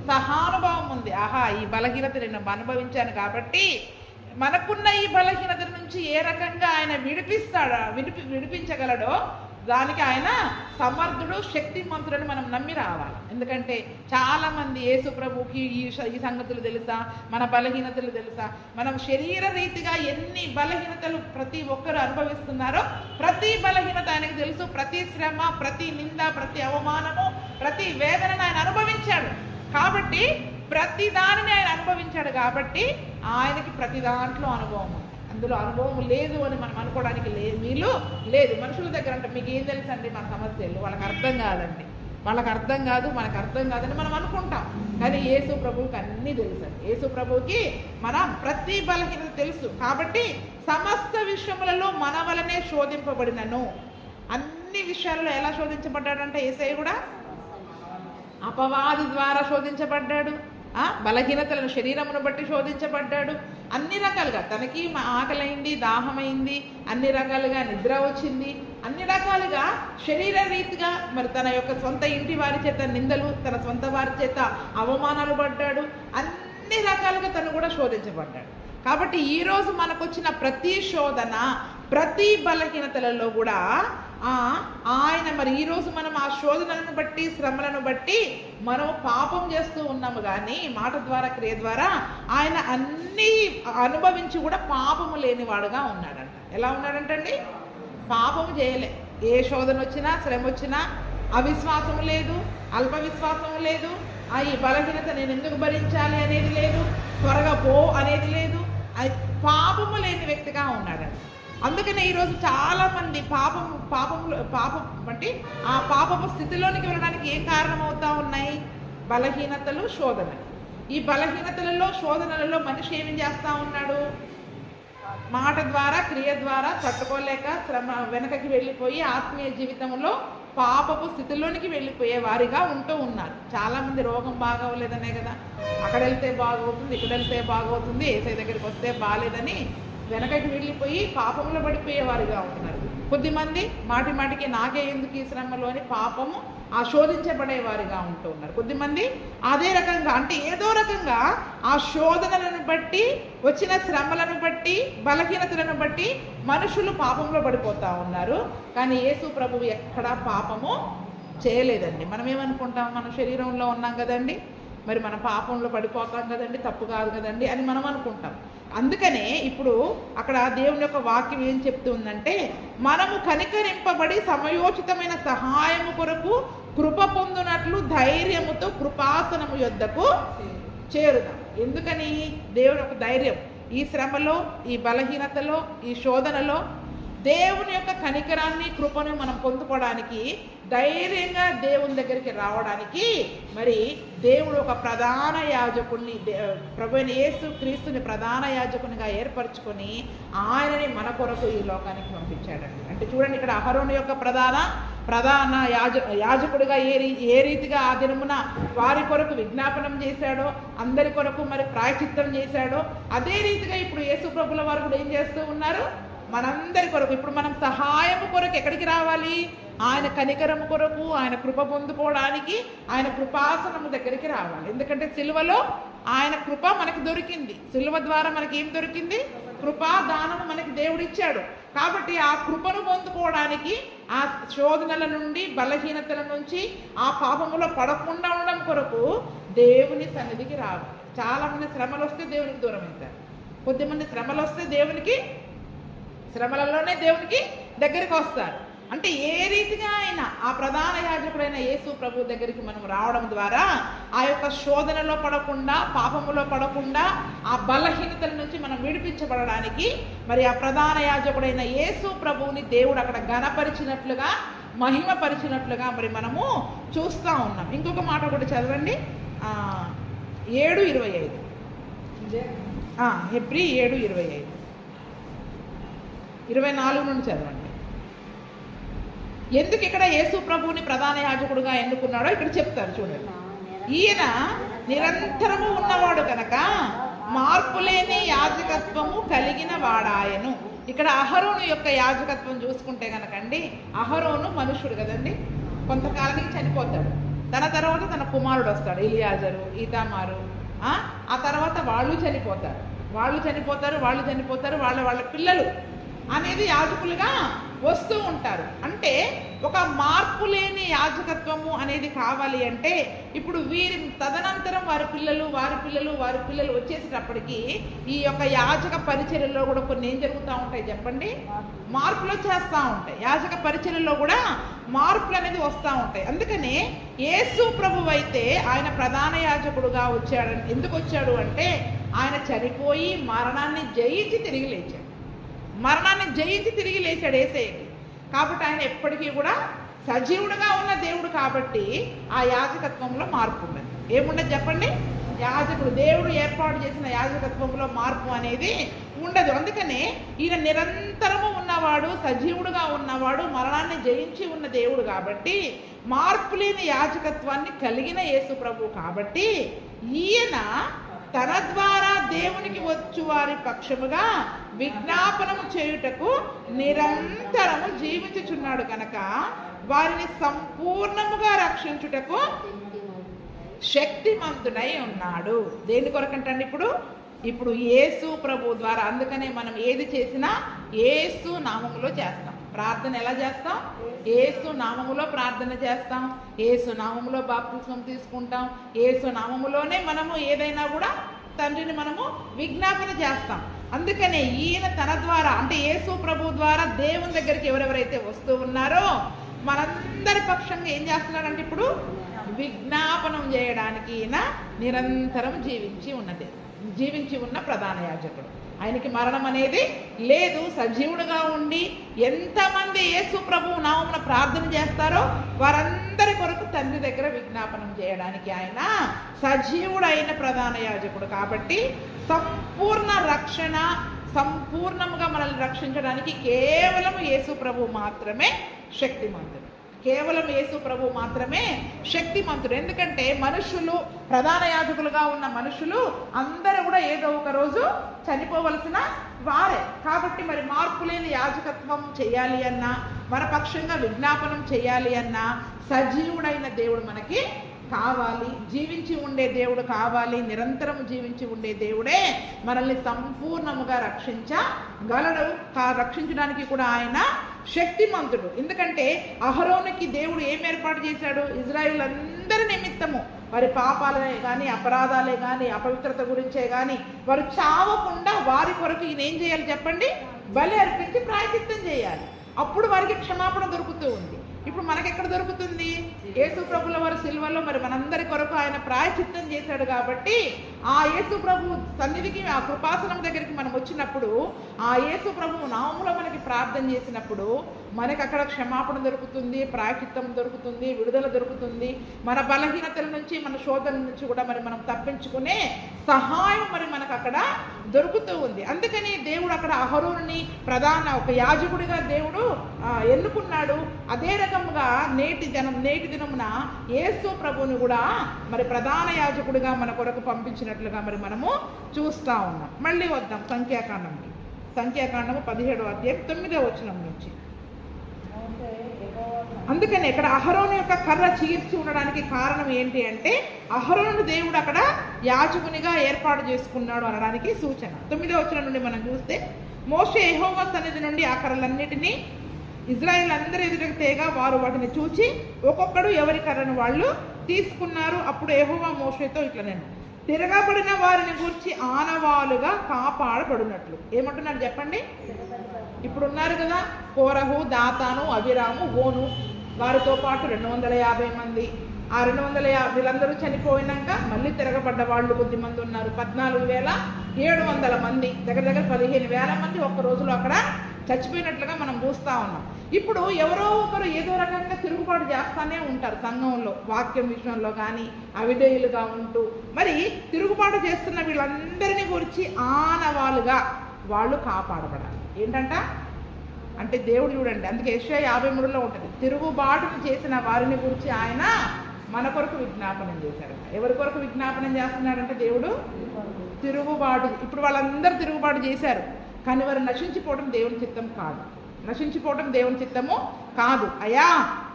సహానుభవం ఉంది. ఆహా, ఈ బలహీనత నేను అనుభవించాను కాబట్టి మనకున్న ఈ బలహీనత నుంచి ఏ రకంగా ఆయన విడిపించగలడో దానికి ఆయన సమర్థుడు, శక్తిమంతుడని మనం నమ్మి రావాలి. ఎందుకంటే చాలా మంది యేసు ప్రభుకి ఈ సంగతులు తెలుసా, మన బలహీనతలు తెలుసా, మనం శరీర రీతిగా ఎన్ని బలహీనతలు ప్రతి ఒక్కరు అనుభవిస్తున్నారో ప్రతి బలహీనత ఆయనకు తెలుసు. ప్రతి శ్రమ, ప్రతి నింద, ప్రతి అవమానము, ప్రతి వేదనను ఆయన అనుభవించాడు. కాబట్టి ప్రతి దానిని ఆయన అనుభవించాడు కాబట్టి ఆయనకి ప్రతి దాంట్లో అనుభవం. అందులో అనుభవం లేదు అని మనం అనుకోవడానికి వీలు లేదు. మనుషుల దగ్గర అంటే మీకు ఏం తెలుసండి మన సమస్యలు, వాళ్ళకి అర్థం కాదండి, వాళ్ళకి అర్థం కాదు, మనకు అర్థం కాదని మనం అనుకుంటాం. కానీ యేసు ప్రభువుకి అన్నీ తెలుసండి. యేసు ప్రభువుకి మన ప్రతి బలహీనత తెలుసు. కాబట్టి సమస్త విషయములలో మన వలనే శోధింపబడినను. అన్ని విషయాల్లో ఎలా శోధించబడ్డాడంటే యేసయ్య కూడా అపవాది ద్వారా శోధించబడ్డాడు, బలహీనతలను శరీరమును బట్టి శోధించబడ్డాడు. అన్ని రకాలుగా తనకి ఆకలైంది, దాహమైంది, అన్ని రకాలుగా నిద్ర వచ్చింది, అన్ని రకాలుగా శరీర రీతిగా మరి తన యొక్క సొంత ఇంటి వారి చేత నిందలు, తన సొంత వారి చేత అవమానాలు పడ్డాడు. అన్ని రకాలుగా తను కూడా శోధించబడ్డాడు. కాబట్టి ఈరోజు మనకు వచ్చిన ప్రతి శోధన, ప్రతి బలహీనతలలో కూడా ఆయన మరి ఈరోజు మనం ఆ శోధనలను బట్టి, శ్రమలను బట్టి మనం పాపం చేస్తూ ఉన్నాము. కానీ మాట ద్వారా, క్రియ ద్వారా ఆయన అన్నీ అనుభవించి కూడా పాపము లేనివాడుగా ఉన్నాడంట. ఎలా ఉన్నాడంటండి? పాపము చేయలే. ఏ శోధన వచ్చినా, శ్రమ వచ్చినా అవిశ్వాసము లేదు, అల్ప విశ్వాసము లేదు, ఈ బలహీనత నేను ఎందుకు భరించాలి అనేది లేదు, త్వరగా పో అనేది లేదు. పాపము లేని వ్యక్తిగా ఉన్నాడంట. అందుకనే ఈరోజు చాలా మంది పాపం బట్టి ఆ పాపపు స్థితిలోనికి వెళ్ళడానికి ఏం కారణమవుతా ఉన్నాయి? బలహీనతలు, శోధనలు. ఈ బలహీనతలలో, శోధనలలో మనిషి ఏమి చేస్తా ఉన్నాడు? మాట ద్వారా, క్రియ ద్వారా తట్టుకోలేక శ్రమ వెనకకి వెళ్ళిపోయి ఆత్మీయ జీవితంలో పాపపు స్థితిలోనికి వెళ్ళిపోయే వారిగా ఉంటూ ఉన్నారు. చాలామంది రోగం బాగోలేదనే కదా, అక్కడ వెళ్తే బాగవుతుంది, ఇక్కడ వెళ్తే బాగవుతుంది, ఏసై దగ్గరికి వస్తే బాగాలేదని వెనకకి వెళ్ళిపోయి పాపంలో పడిపోయేవారుగా ఉంటున్నారు. కొద్దిమంది మాటి మాటికి నాకే ఎందుకు ఈ శ్రమలో అని పాపము శోధించబడేవారిగా ఉంటూ ఉన్నారు. కొద్దిమంది అదే రకంగా అంటే ఏదో రకంగా ఆ శోధనలను బట్టి, వచ్చిన శ్రమలను బట్టి, బలహీనతలను బట్టి మనుషులు పాపంలో పడిపోతూ ఉన్నారు. కానీ యేసు ప్రభువు ఎక్కడా పాపము చేయలేదండి. మనం ఏమనుకుంటాం? మనం శరీరంలో ఉన్నాం కదండి, మరి మన పాపంలో పడిపోతాం కదండి, తప్పు కాదు కదండి అని మనం అనుకుంటాం. అందుకనే ఇప్పుడు అక్కడ దేవుని యొక్క వాక్యం ఏం చెప్తుందంటే, మనము కనికరింపబడి సమయోచితమైన సహాయము కొరకు కృప పొందునట్లు ధైర్యముతో కృపాసనము యొద్దకు చేరుదాం. ఎందుకని? దేవుని యొక్క ధైర్యం ఈ శ్రమలో, ఈ బలహీనతలో, ఈ శోధనలో దేవుని యొక్క కనికరాన్ని, కృపను మనం పొందుకోవడానికి, ధైర్యంగా దేవుని దగ్గరికి రావడానికి మరి దేవుడు ఒక ప్రధాన యాజకుడిని, ప్రభువైన యేసు క్రీస్తుని ప్రధాన యాజకునిగా ఏర్పరచుకొని ఆయనని మన కొరకు ఈ లోకానికి పంపించాడండి. అంటే చూడండి, ఇక్కడ అహరోను యొక్క ప్రధాన యాజకుడిగా ఏ రీతిగా ఆ దినమున వారి కొరకు విజ్ఞాపనం చేశాడో, అందరి కొరకు మరి ప్రాయశ్చిత్తం చేశాడో, అదే రీతిగా ఇప్పుడు యేసు ప్రభుల వారు కూడా ఏం చేస్తూ ఉన్నారు? మనందరి కొరకు. ఇప్పుడు మనం సహాయము కొరకు ఎక్కడికి రావాలి? ఆయన కనికరము కొరకు, ఆయన కృప పొందుకోవడానికి ఆయన కృపాసనము దగ్గరికి రావాలి. ఎందుకంటే సిలువలో ఆయన కృప మనకి దొరికింది. సిలువ ద్వారా మనకి ఏం దొరికింది? కృపా దానము మనకి దేవుడు ఇచ్చాడు. కాబట్టి ఆ కృపను పొందుకోవడానికి, ఆ శోధనల నుండి, బలహీనతల నుంచి, ఆ పాపములో పడకుండా ఉండడం కొరకు దేవుని సన్నిధికి రావాలి. చాలా మంది శ్రమలు వస్తే దేవునికి దూరం అవుతారు. కొద్దిమంది శ్రమలు వస్తే శ్రమలలోనే దేవునికి దగ్గరికి వస్తారు. అంటే ఏ రీతిగా అయినా ఆ ప్రధాన యాజకుడైన యేసు ప్రభు దగ్గరికి మనం రావడం ద్వారా ఆ యొక్క శోధనలో పడకుండా, పాపములో పడకుండా, ఆ బలహీనతల నుంచి మనం విడిపించబడడానికి మరి ఆ ప్రధాన యాజకుడైన యేసు ప్రభువుని దేవుడు అక్కడ ఘనపరిచినట్లుగా, మహిమపరిచినట్లుగా మరి మనము చూస్తూ ఉన్నాం. ఇంకొక మాట కూడా చదవండి, 7:25. హెబ్రీ 7:25, 24 నుండి చదవండి. ఎందుకు ఇక్కడ యేసు ప్రభువుని ప్రధాన యాజకుడుగా ఎన్నుకున్నాడో ఇక్కడ చెప్తారు చూడండి. ఈయన నిరంతరము ఉన్నవాడు కనుక మార్పులేని యాజకత్వము కలిగిన వాడాయను. ఇక్కడ అహరోను యొక్క యాజకత్వం చూసుకుంటే కనుకండి, అహరోను మనుషుడు కదండి, కొంతకాలానికి చనిపోతాడు. తన తర్వాత తన కుమారుడు వస్తాడు, ఎలియాజరు, ఈతామారు. ఆ తర్వాత వాళ్ళు చనిపోతారు. వాళ్ళు చనిపోతారు, వాళ్ళ పిల్లలు అనేది యాజకులుగా వస్తూ ఉంటారు. అంటే ఒక మార్పు లేని యాజకత్వము అనేది కావాలి అంటే ఇప్పుడు వీరి తదనంతరం వారి పిల్లలు వచ్చేసేటప్పటికి ఈ యొక్క యాజక పరిచర్యలో కూడా కొన్ని ఏం జరుగుతూ ఉంటాయి చెప్పండి, మార్పులు చేస్తూ ఉంటాయి. యాజక పరిచర్యలో కూడా మార్పులు అనేది వస్తూ ఉంటాయి. అందుకనే యేసు ప్రభువు అయితే ఆయన ప్రధాన యాజకుడుగా వచ్చాడు. ఎందుకు వచ్చాడు అంటే ఆయన చనిపోయి మరణాన్ని జయించి తిరిగి లేచాడు యేసయ్యకి. కాబట్టి ఆయన ఎప్పటికీ కూడా సజీవుడుగా ఉన్న దేవుడు కాబట్టి ఆ యాజకత్వంలో మార్పు ఉన్నది. ఏముండదు చెప్పండి, యాజకుడు దేవుడు ఏర్పాటు చేసిన యాజకత్వంలో మార్పు అనేది ఉండదు. అందుకనే ఈయన నిరంతరము ఉన్నవాడు, సజీవుడుగా ఉన్నవాడు, మరణాన్ని జయించి ఉన్న దేవుడు కాబట్టి మార్పు లేని యాజకత్వాన్ని కలిగిన యేసు ప్రభు కాబట్టి ఈయన తన ద్వారా దేవునికి వచ్చు వారి పక్షముగా విజ్ఞాపనము చేయుటకు నిరంతరము జీవించుచున్నాడు కనుక వారిని సంపూర్ణముగా రక్షించుటకు శక్తిమంతుడై ఉన్నాడు. దేని కొరకంటండి? ఇప్పుడు యేసు ప్రభు ద్వారా. అందుకనే మనం ఏది చేసినా యేసు నామములో చేస్తాం. ప్రార్థన ఎలా చేస్తాం? యేసు నామములో ప్రార్థన చేస్తాం, యేసు నామములో బాప్తిస్మం తీసుకుంటాం, యేసు నామములోనే మనము ఏదైనా కూడా తండ్రిని మనము విజ్ఞాపన చేస్తాం. అందుకనే ఈయన తన ద్వారా అంటే యేసు ప్రభు ద్వారా దేవుని దగ్గరికి ఎవరెవరైతే వస్తూ ఉన్నారో మనందరి పక్షంగా ఏం చేస్తున్నారంటే ఇప్పుడు విజ్ఞాపనం చేయడానికి ఈయన నిరంతరం జీవించి ఉన్న ప్రధాన యాజకుడు. ఆయనకి మరణం అనేది లేదు. సజీవుడుగా ఉండి ఎంతమంది యేసు ప్రభువు నామమున ప్రార్థన చేస్తారో వారందరి కొరకు తండ్రి దగ్గర విజ్ఞాపనం చేయడానికి ఆయన సజీవుడైన ప్రధాన యాజకుడు. కాబట్టి సంపూర్ణ రక్షణ, సంపూర్ణముగా మనల్ని రక్షించడానికి కేవలం యేసు ప్రభువు మాత్రమే శక్తిమంతుడు. ఎందుకంటే మనుషులు, ప్రధాన యాజకులుగా ఉన్న మనుషులు అందరూ కూడా ఏదో ఒక రోజు చనిపోవలసిన వారే. కాబట్టి మరి మార్పు లేని యాజకత్వం చేయాలి అన్నా, మన పక్షంగా విజ్ఞాపనం చేయాలి అన్నా సజీవుడైన దేవుడు మనకి కావాలి, జీవించి ఉండే దేవుడు కావాలి. నిరంతరం జీవించి ఉండే దేవుడే మనల్ని సంపూర్ణముగా రక్షించగలడు. రక్షించడానికి కూడా ఆయన శక్తిమంతుడు. ఎందుకంటే అహరోనుకి దేవుడు ఏం ఏర్పాటు చేశాడు? ఇజ్రాయిల్ అందరి నిమిత్తము వారి పాపాలే కానీ, అపరాధాలే కానీ, అపవిత్రత గురించే కానీ వారు చావకుండా వారి కొరకు ఈయన ఏం చేయాలి చెప్పండి? బలి అర్పించి ప్రాయశ్చిత్తం చేయాలి. అప్పుడు వారికి క్షమాపణ దొరుకుతూ ఉంది. ఇప్పుడు మనకెక్కడ దొరుకుతుంది? యేసు ప్రభుల వారి సిలువలో మరి మనందరి కొరకు ఆయన ప్రాయశ్చిత్తం చేశాడు. కాబట్టి ఆ యేసు ప్రభు సన్నిధికి, ఆ కృపాసనం దగ్గరికి మనం వచ్చినప్పుడు, ఆ యేసు ప్రభు నామములో మనకి ప్రార్థన చేసినప్పుడు మనకి అక్కడ క్షమాపణ దొరుకుతుంది, ప్రాయశ్చిత్తం దొరుకుతుంది, విడుదల దొరుకుతుంది. మన బలహీనతల నుంచి, మన శోధన నుంచి కూడా మరి మనం తప్పించుకునే సహాయం మరి మనకు అక్కడ దొరుకుతూ ఉంది. అందుకని దేవుడు అక్కడ అహరోనుని ప్రధాన ఒక యాజకుడిగా దేవుడు ఎన్నుకున్నాడు. అదే రకంగా నేటి దినమున యేసు ప్రభువుని కూడా మరి ప్రధాన యాజకుడిగా మన కొరకు పంపించినట్లుగా మరి మనము చూస్తా ఉన్నాం. మళ్ళీ వద్దాం సంఖ్యాకాండము 17వ అధ్యాయం 9వ వచనం నుంచి. అందుకని ఇక్కడ అహరోను యొక్క కర్ర చీర్చి ఉండడానికి కారణం ఏంటి అంటే అహరోను దేవుడు అక్కడ యాజకునిగా ఏర్పాటు చేసుకున్నాడు అనడానికి సూచన. 9వ వచనం నుండి మనం చూస్తే, మోషే యెహోవా సన్నిధి నుండి ఆ కర్రలన్నిటినీ ఇజ్రాయిల్ అందరి ఎదుటకు తేగా వారు వాటిని చూచి ఒక్కొక్కడు ఎవరి కర్రను వాళ్ళు తీసుకున్నారు. అప్పుడు యెహోవా మోషేతో ఇట్లా, నేను తిరగబడిన వారిని గురించి ఆనవాలుగా కాపాడబడినట్లు. ఏమంటున్నారు చెప్పండి? ఇప్పుడు ఉన్నారు కదా కోరహు, దాతాను, అభిరాము, ఓను, వారితో పాటు 250 మంది. ఆ 250 వీళ్ళందరూ చనిపోయినాక మళ్ళీ తిరగబడ్డ వాళ్ళు కొద్దిమంది ఉన్నారు. 14,700 మంది, దగ్గర 15,000 మంది ఒక్క రోజులో అక్కడ చచ్చిపోయినట్లుగా మనం చూస్తూ ఉన్నాం. ఇప్పుడు ఎవరో ఒకరు ఏదో రకంగా తిరుగుబాటు చేస్తానే ఉంటారు సంఘంలో, వాక్యం విషయంలో కానీ అవిధేయులుగా ఉంటూ. మరి తిరుగుబాటు చేస్తున్న వీళ్ళందరినీ గురించి ఆనవాలుగా వాళ్ళు కాపాడబడాలి. ఏంటంట అంటే దేవుడు చూడండి, అందుకే యెషయా 53లో ఉంటుంది, తిరుగుబాటును చేసిన వారిని గురించి ఆయన మన కొరకు విజ్ఞాపనం చేశాడు. ఎవరి కొరకు విజ్ఞాపనం చేస్తున్నాడంటే దేవుడు తిరుగుబాటు. ఇప్పుడు వాళ్ళందరూ తిరుగుబాటు చేశారు, కానీ వారు నశించిపోవడం దేవుని చిత్తం కాదు. నశించిపోవటం దేవుని చిత్తము కాదు. అయ్యా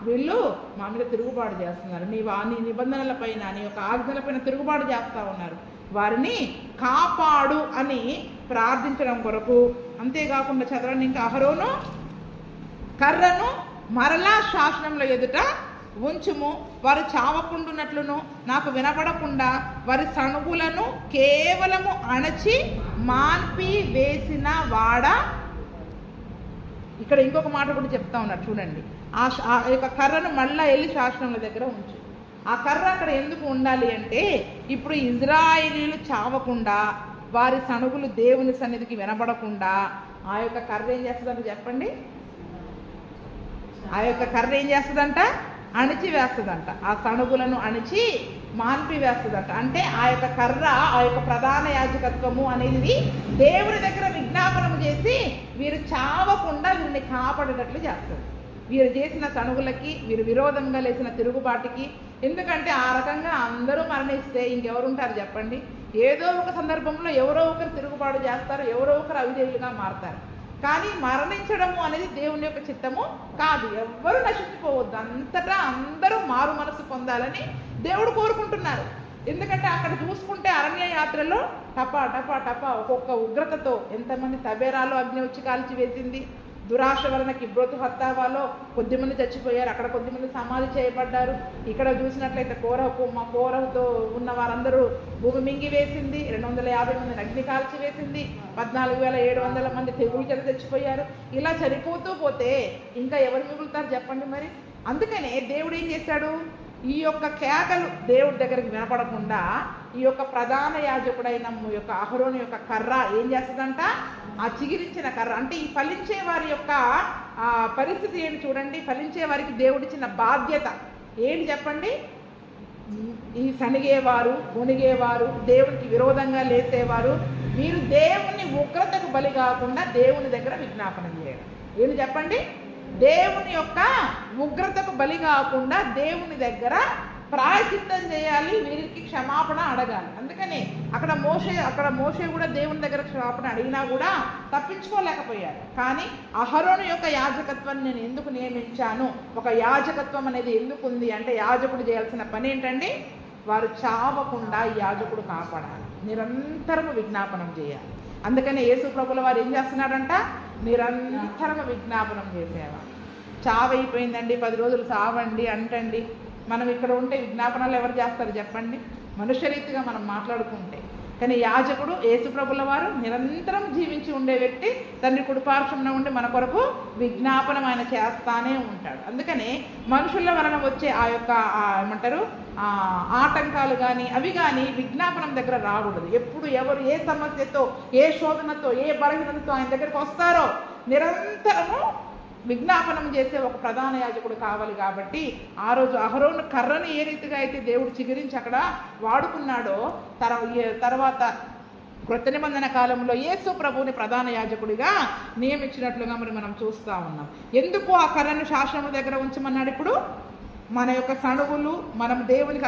వీళ్ళు మా మీద తిరుగుబాటు చేస్తున్నారు, నీ నిబంధనలపైన నీ యొక్క ఆజ్ఞలపైన తిరుగుబాటు చేస్తూ ఉన్నారు, వారిని కాపాడు అని ప్రార్థించడం కొరకు. అంతేకాకుండా చదవండి ఇంకా, అహరోను కర్రను మరలా శాసనంలో ఎదుట ఉంచుము, వారు చావకుండునట్లును నాకు వినపడకుండా వారి సణుగులను కేవలము అణచి మాన్పి వేసిన వాడ. ఇక్కడ ఇంకొక మాట కూడా చెప్తా ఉన్నారు చూడండి, ఆ యొక్క కర్రను మళ్ళా వెళ్ళి శాసనముల దగ్గర ఉంచు. ఆ కర్ర అక్కడ ఎందుకు ఉండాలి అంటే, ఇప్పుడు ఇజ్రాయేలీలు చావకుండా వారి సణుగులు దేవుని సన్నిధికి వినబడకుండా ఆ యొక్క కర్ర ఏం చేస్తుందంట చెప్పండి? ఆ యొక్క కర్ర ఏం చేస్తుందంట? అణిచి వేస్తుందంట. ఆ సణుగులను అణిచి మాన్పి వేస్తుందంట. అంటే ఆ యొక్క కర్ర, ఆ యొక్క ప్రధాన యాజకత్వము అనేది దేవుని దగ్గర విజ్ఞాపనం చేసి వీరు చావకుండా వీరిని కాపాడేటట్లు చేస్తారు. వీరు చేసిన సణుగులకి, వీరు విరోధంగా లేచిన తిరుగుబాటుకి. ఎందుకంటే ఆ రకంగా అందరూ మరణిస్తే ఇంకెవరుంటారు చెప్పండి? ఏదో ఒక సందర్భంలో ఎవరో ఒకరు తిరుగుబాటు చేస్తారు, ఎవరో ఒకరు అవిధేయులుగా మారుతారు. కానీ మరణించడము అనేది దేవుని యొక్క చిత్తము కాదు. ఎవ్వరూ నశించిపోవద్దు, అంతటా అందరూ మారు మనసు పొందాలని దేవుడు కోరుకుంటున్నారు. ఎందుకంటే అక్కడ చూసుకుంటే అరణ్య యాత్రలో టపా టపా టపా ఒక్కొక్క ఉగ్రతతో ఎంతమంది తబేరాలో అగ్ని వచ్చి కాల్చి వేసింది. దురాశ వలన కిబ్రోతు హత్తావాలో కొద్దిమంది చచ్చిపోయారు, అక్కడ కొద్దిమంది సమాధి చేయబడ్డారు. ఇక్కడ చూసినట్లయితే కోరహుతో ఉన్న వారందరూ భూమి మింగి వేసింది. 250 మందిని అగ్ని కాల్చి వేసింది. 14,700 మంది తెగులు చేత చచ్చిపోయారు. ఇలా చనిపోతూ పోతే ఇంకా ఎవరు మిగులుతారు చెప్పండి మరి? అందుకనే దేవుడు ఏం చేశాడు? ఈ యొక్క కేకలు దేవుడి దగ్గరికి వినపడకుండా ఈ యొక్క ప్రధాన యాజకుడైన యొక్క అహరోను యొక్క కర్ర ఏం చేస్తుందంట? ఆ చిగిరించిన కర్ర అంటే ఈ ఫలించే వారి యొక్క పరిస్థితి ఏంటి చూడండి. ఫలించే వారికి దేవుడిచ్చిన బాధ్యత ఏంటి చెప్పండి? ఈ సణిగేవారు, గొనిగేవారు, దేవునికి విరోధంగా లేసేవారు, వీరు దేవుని ఉగ్రతకు బలి కాకుండా దేవుని దగ్గర విజ్ఞాపనం చేయడం. ఏంటి చెప్పండి? దేవుని యొక్క ఉగ్రతకు బలి కాకుండా దేవుని దగ్గర ప్రాయచిత్తం చేయాలి, వీరికి క్షమాపణ అడగాలి. అందుకని అక్కడ మోషే కూడా దేవుని దగ్గర క్షమాపణ అడిగినా కూడా తప్పించుకోలేకపోయారు. కానీ అహరోను యొక్క యాజకత్వాన్ని నేను ఎందుకు నియమించాను? ఒక యాజకత్వం అనేది ఎందుకు ఉంది అంటే, యాజకుడు చేయాల్సిన పని ఏంటండి? వారు చావకుండా ఈ యాజకుడు కాపాడాలి, నిరంతరము విజ్ఞాపనం చేయాలి. అందుకని యేసు ప్రభుల వారు ఏం చేస్తున్నాడంట? నిరంతరము విజ్ఞాపనం చేసేవారు. చావైపోయిందండి, 10 రోజులు చావండి అంటండి. మనం ఇక్కడ ఉంటే విజ్ఞాపనాలు ఎవరు చేస్తారు చెప్పండి? మనుష్యరీతిగా మనం మాట్లాడుకుంటే. కానీ యాజకుడు యేసు ప్రభుల వారు నిరంతరం జీవించి ఉండే వ్యక్తి, తండ్రి కుడిపార్శ్వమున ఉండి మన కొరకు విజ్ఞాపనం ఆయన చేస్తానే ఉంటాడు. అందుకనే మనుషుల వలన వచ్చే ఆ యొక్క ఏమంటారు ఆటంకాలు కానీ అవి కానీ విజ్ఞాపనం దగ్గర రాకూడదు. ఎప్పుడు ఎవరు ఏ సమస్యతో, ఏ శోధనతో, ఏ బలహీనతతో ఆయన దగ్గరికి వస్తారో నిరంతరము విజ్ఞాపనం చేసే ఒక ప్రధాన యాజకుడు కావాలి. కాబట్టి ఆ రోజు అహరోను కర్రను ఏ రీతిగా అయితే దేవుడు చిగురించి అక్కడ వాడుకున్నాడో, తర్వాత క్రొత్త నిబంధన కాలంలో యేసు ప్రభువుని ప్రధాన యాజకుడిగా నియమించినట్లుగా మనం చూస్తూ ఉన్నాం. ఎందుకు ఆ కర్రను శాసనముల దగ్గర ఉంచమన్నాడు? ఇప్పుడు మన యొక్క సణుగులు, మనం దేవునికి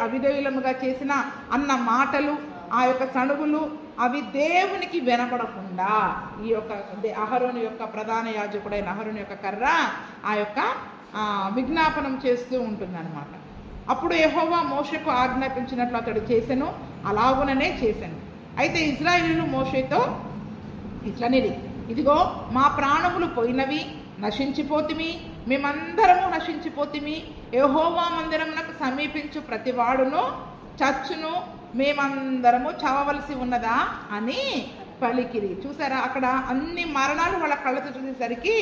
అవిధేయులముగా చేసిన అన్న మాటలు, ఆ యొక్క సణుగులు అవి దేవునికి వినపడకుండా ఈ యొక్క అహరోను యొక్క ప్రధాన యాజకుడైన అహరోను యొక్క కర్ర ఆ యొక్క విజ్ఞాపనం చేస్తూ ఉంటుందన్నమాట. అప్పుడు యెహోవా మోషేకు ఆజ్ఞాపించినట్లు అతడు చేసెను, అలాగుననే చేసెను. అయితే ఇశ్రాయేలీయులు మోషేతో ఇట్లనేది, ఇదిగో మా ప్రాణములు పోయినవి, నశించిపోతిమి, మేమందరము నశించిపోతిమి. యెహోవా మందిరమునకు సమీపించు ప్రతివాడును చచ్చును, మేమందరము చావవలసి ఉన్నదా అని పలికిరి. చూసారా, అక్కడ అన్ని మరణాలు వాళ్ళ కళ్ళతో చూసేసరికి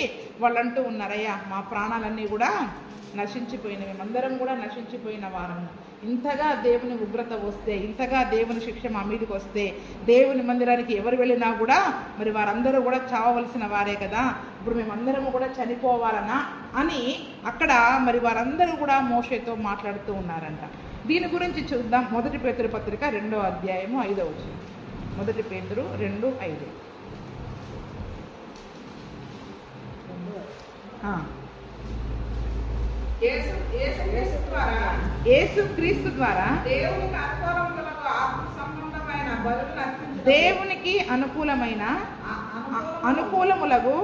వాళ్ళు అంటూ ఉన్నారయ్యా మా ప్రాణాలన్నీ కూడా నశించిపోయినవి, మేమందరం కూడా నశించిపోయిన వారము. ఇంతగా దేవుని ఉగ్రత వస్తే, ఇంతగా దేవుని శిక్ష మా మీదకి వస్తే, దేవుని మందిరానికి ఎవరు వెళ్ళినా కూడా మరి వారందరూ కూడా చావవలసిన వారే కదా, ఇప్పుడు మేమందరము కూడా చనిపోవాలనా అని అక్కడ మరి వారందరూ కూడా మోషేతో మాట్లాడుతూ ఉన్నారంట. దీని గురించి చూద్దాం. 1 పేతురు పత్రిక 2వ అధ్యాయము 5వ వచనం. 1 పేతురు 2:5. యేసుక్రీస్తు ద్వారా దేవునికి అనుకూలమైన అనుకూలములకు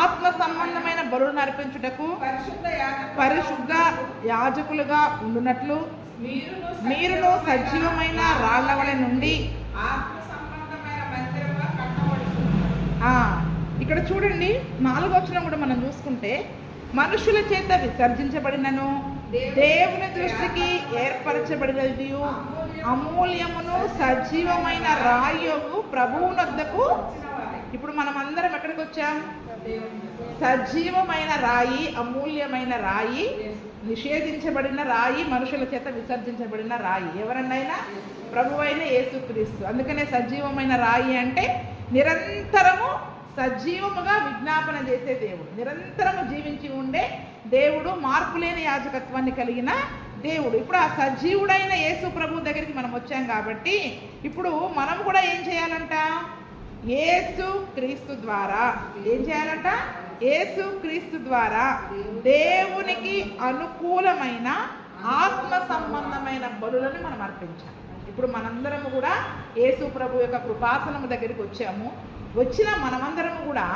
ఆత్మ సంబంధమైన బలులను అర్పించుటకు పరిశుద్ధ యాజకులుగా ఉండునట్లు మీరును సజీవమైన రాళ్ల వలె నుండి ఇక్కడ చూడండి 4వ వచనం కూడా మనం చూసుకుంటే మనుషుల చేత విసర్జించబడినను దేవుని దృష్టికి ఏర్పరచబడినది అమూల్యమును సజీవమైన రాయు ప్రభువునొద్దకు. ఇప్పుడు మనం అందరం ఎక్కడికి వచ్చాం? సజీవమైన రాయి, అమూల్యమైన రాయి, నిషేధించబడిన రాయి, మనుషుల చేత విసర్జించబడిన రాయి ఎవరన్నైనా ప్రభువైన యేసుక్రీస్తు. అందుకనే సజీవమైన రాయి అంటే నిరంతరము సజీవముగా విజ్ఞాపన చేసే దేవుడు, నిరంతరము జీవించి ఉండే దేవుడు, మార్పు లేని యాజకత్వాన్ని కలిగిన దేవుడు. ఇప్పుడు ఆ సజీవుడైన యేసు ప్రభు దగ్గరికి మనం వచ్చాం కాబట్టి ఇప్పుడు మనం కూడా ఏం చేయాలంట? యేసు క్రీస్తు ద్వారా ఏం చేయాలంట? యేసు క్రీస్తు ద్వారా దేవునికి అనుకూలమైన ఆత్మ సంబంధమైన బలులను మనం అర్పించాలి. ఇప్పుడు మనందరము కూడా యేసు ప్రభు యొక్క కృపాసనము దగ్గరికి వచ్చాము. వచ్చిన మనమందరము కూడా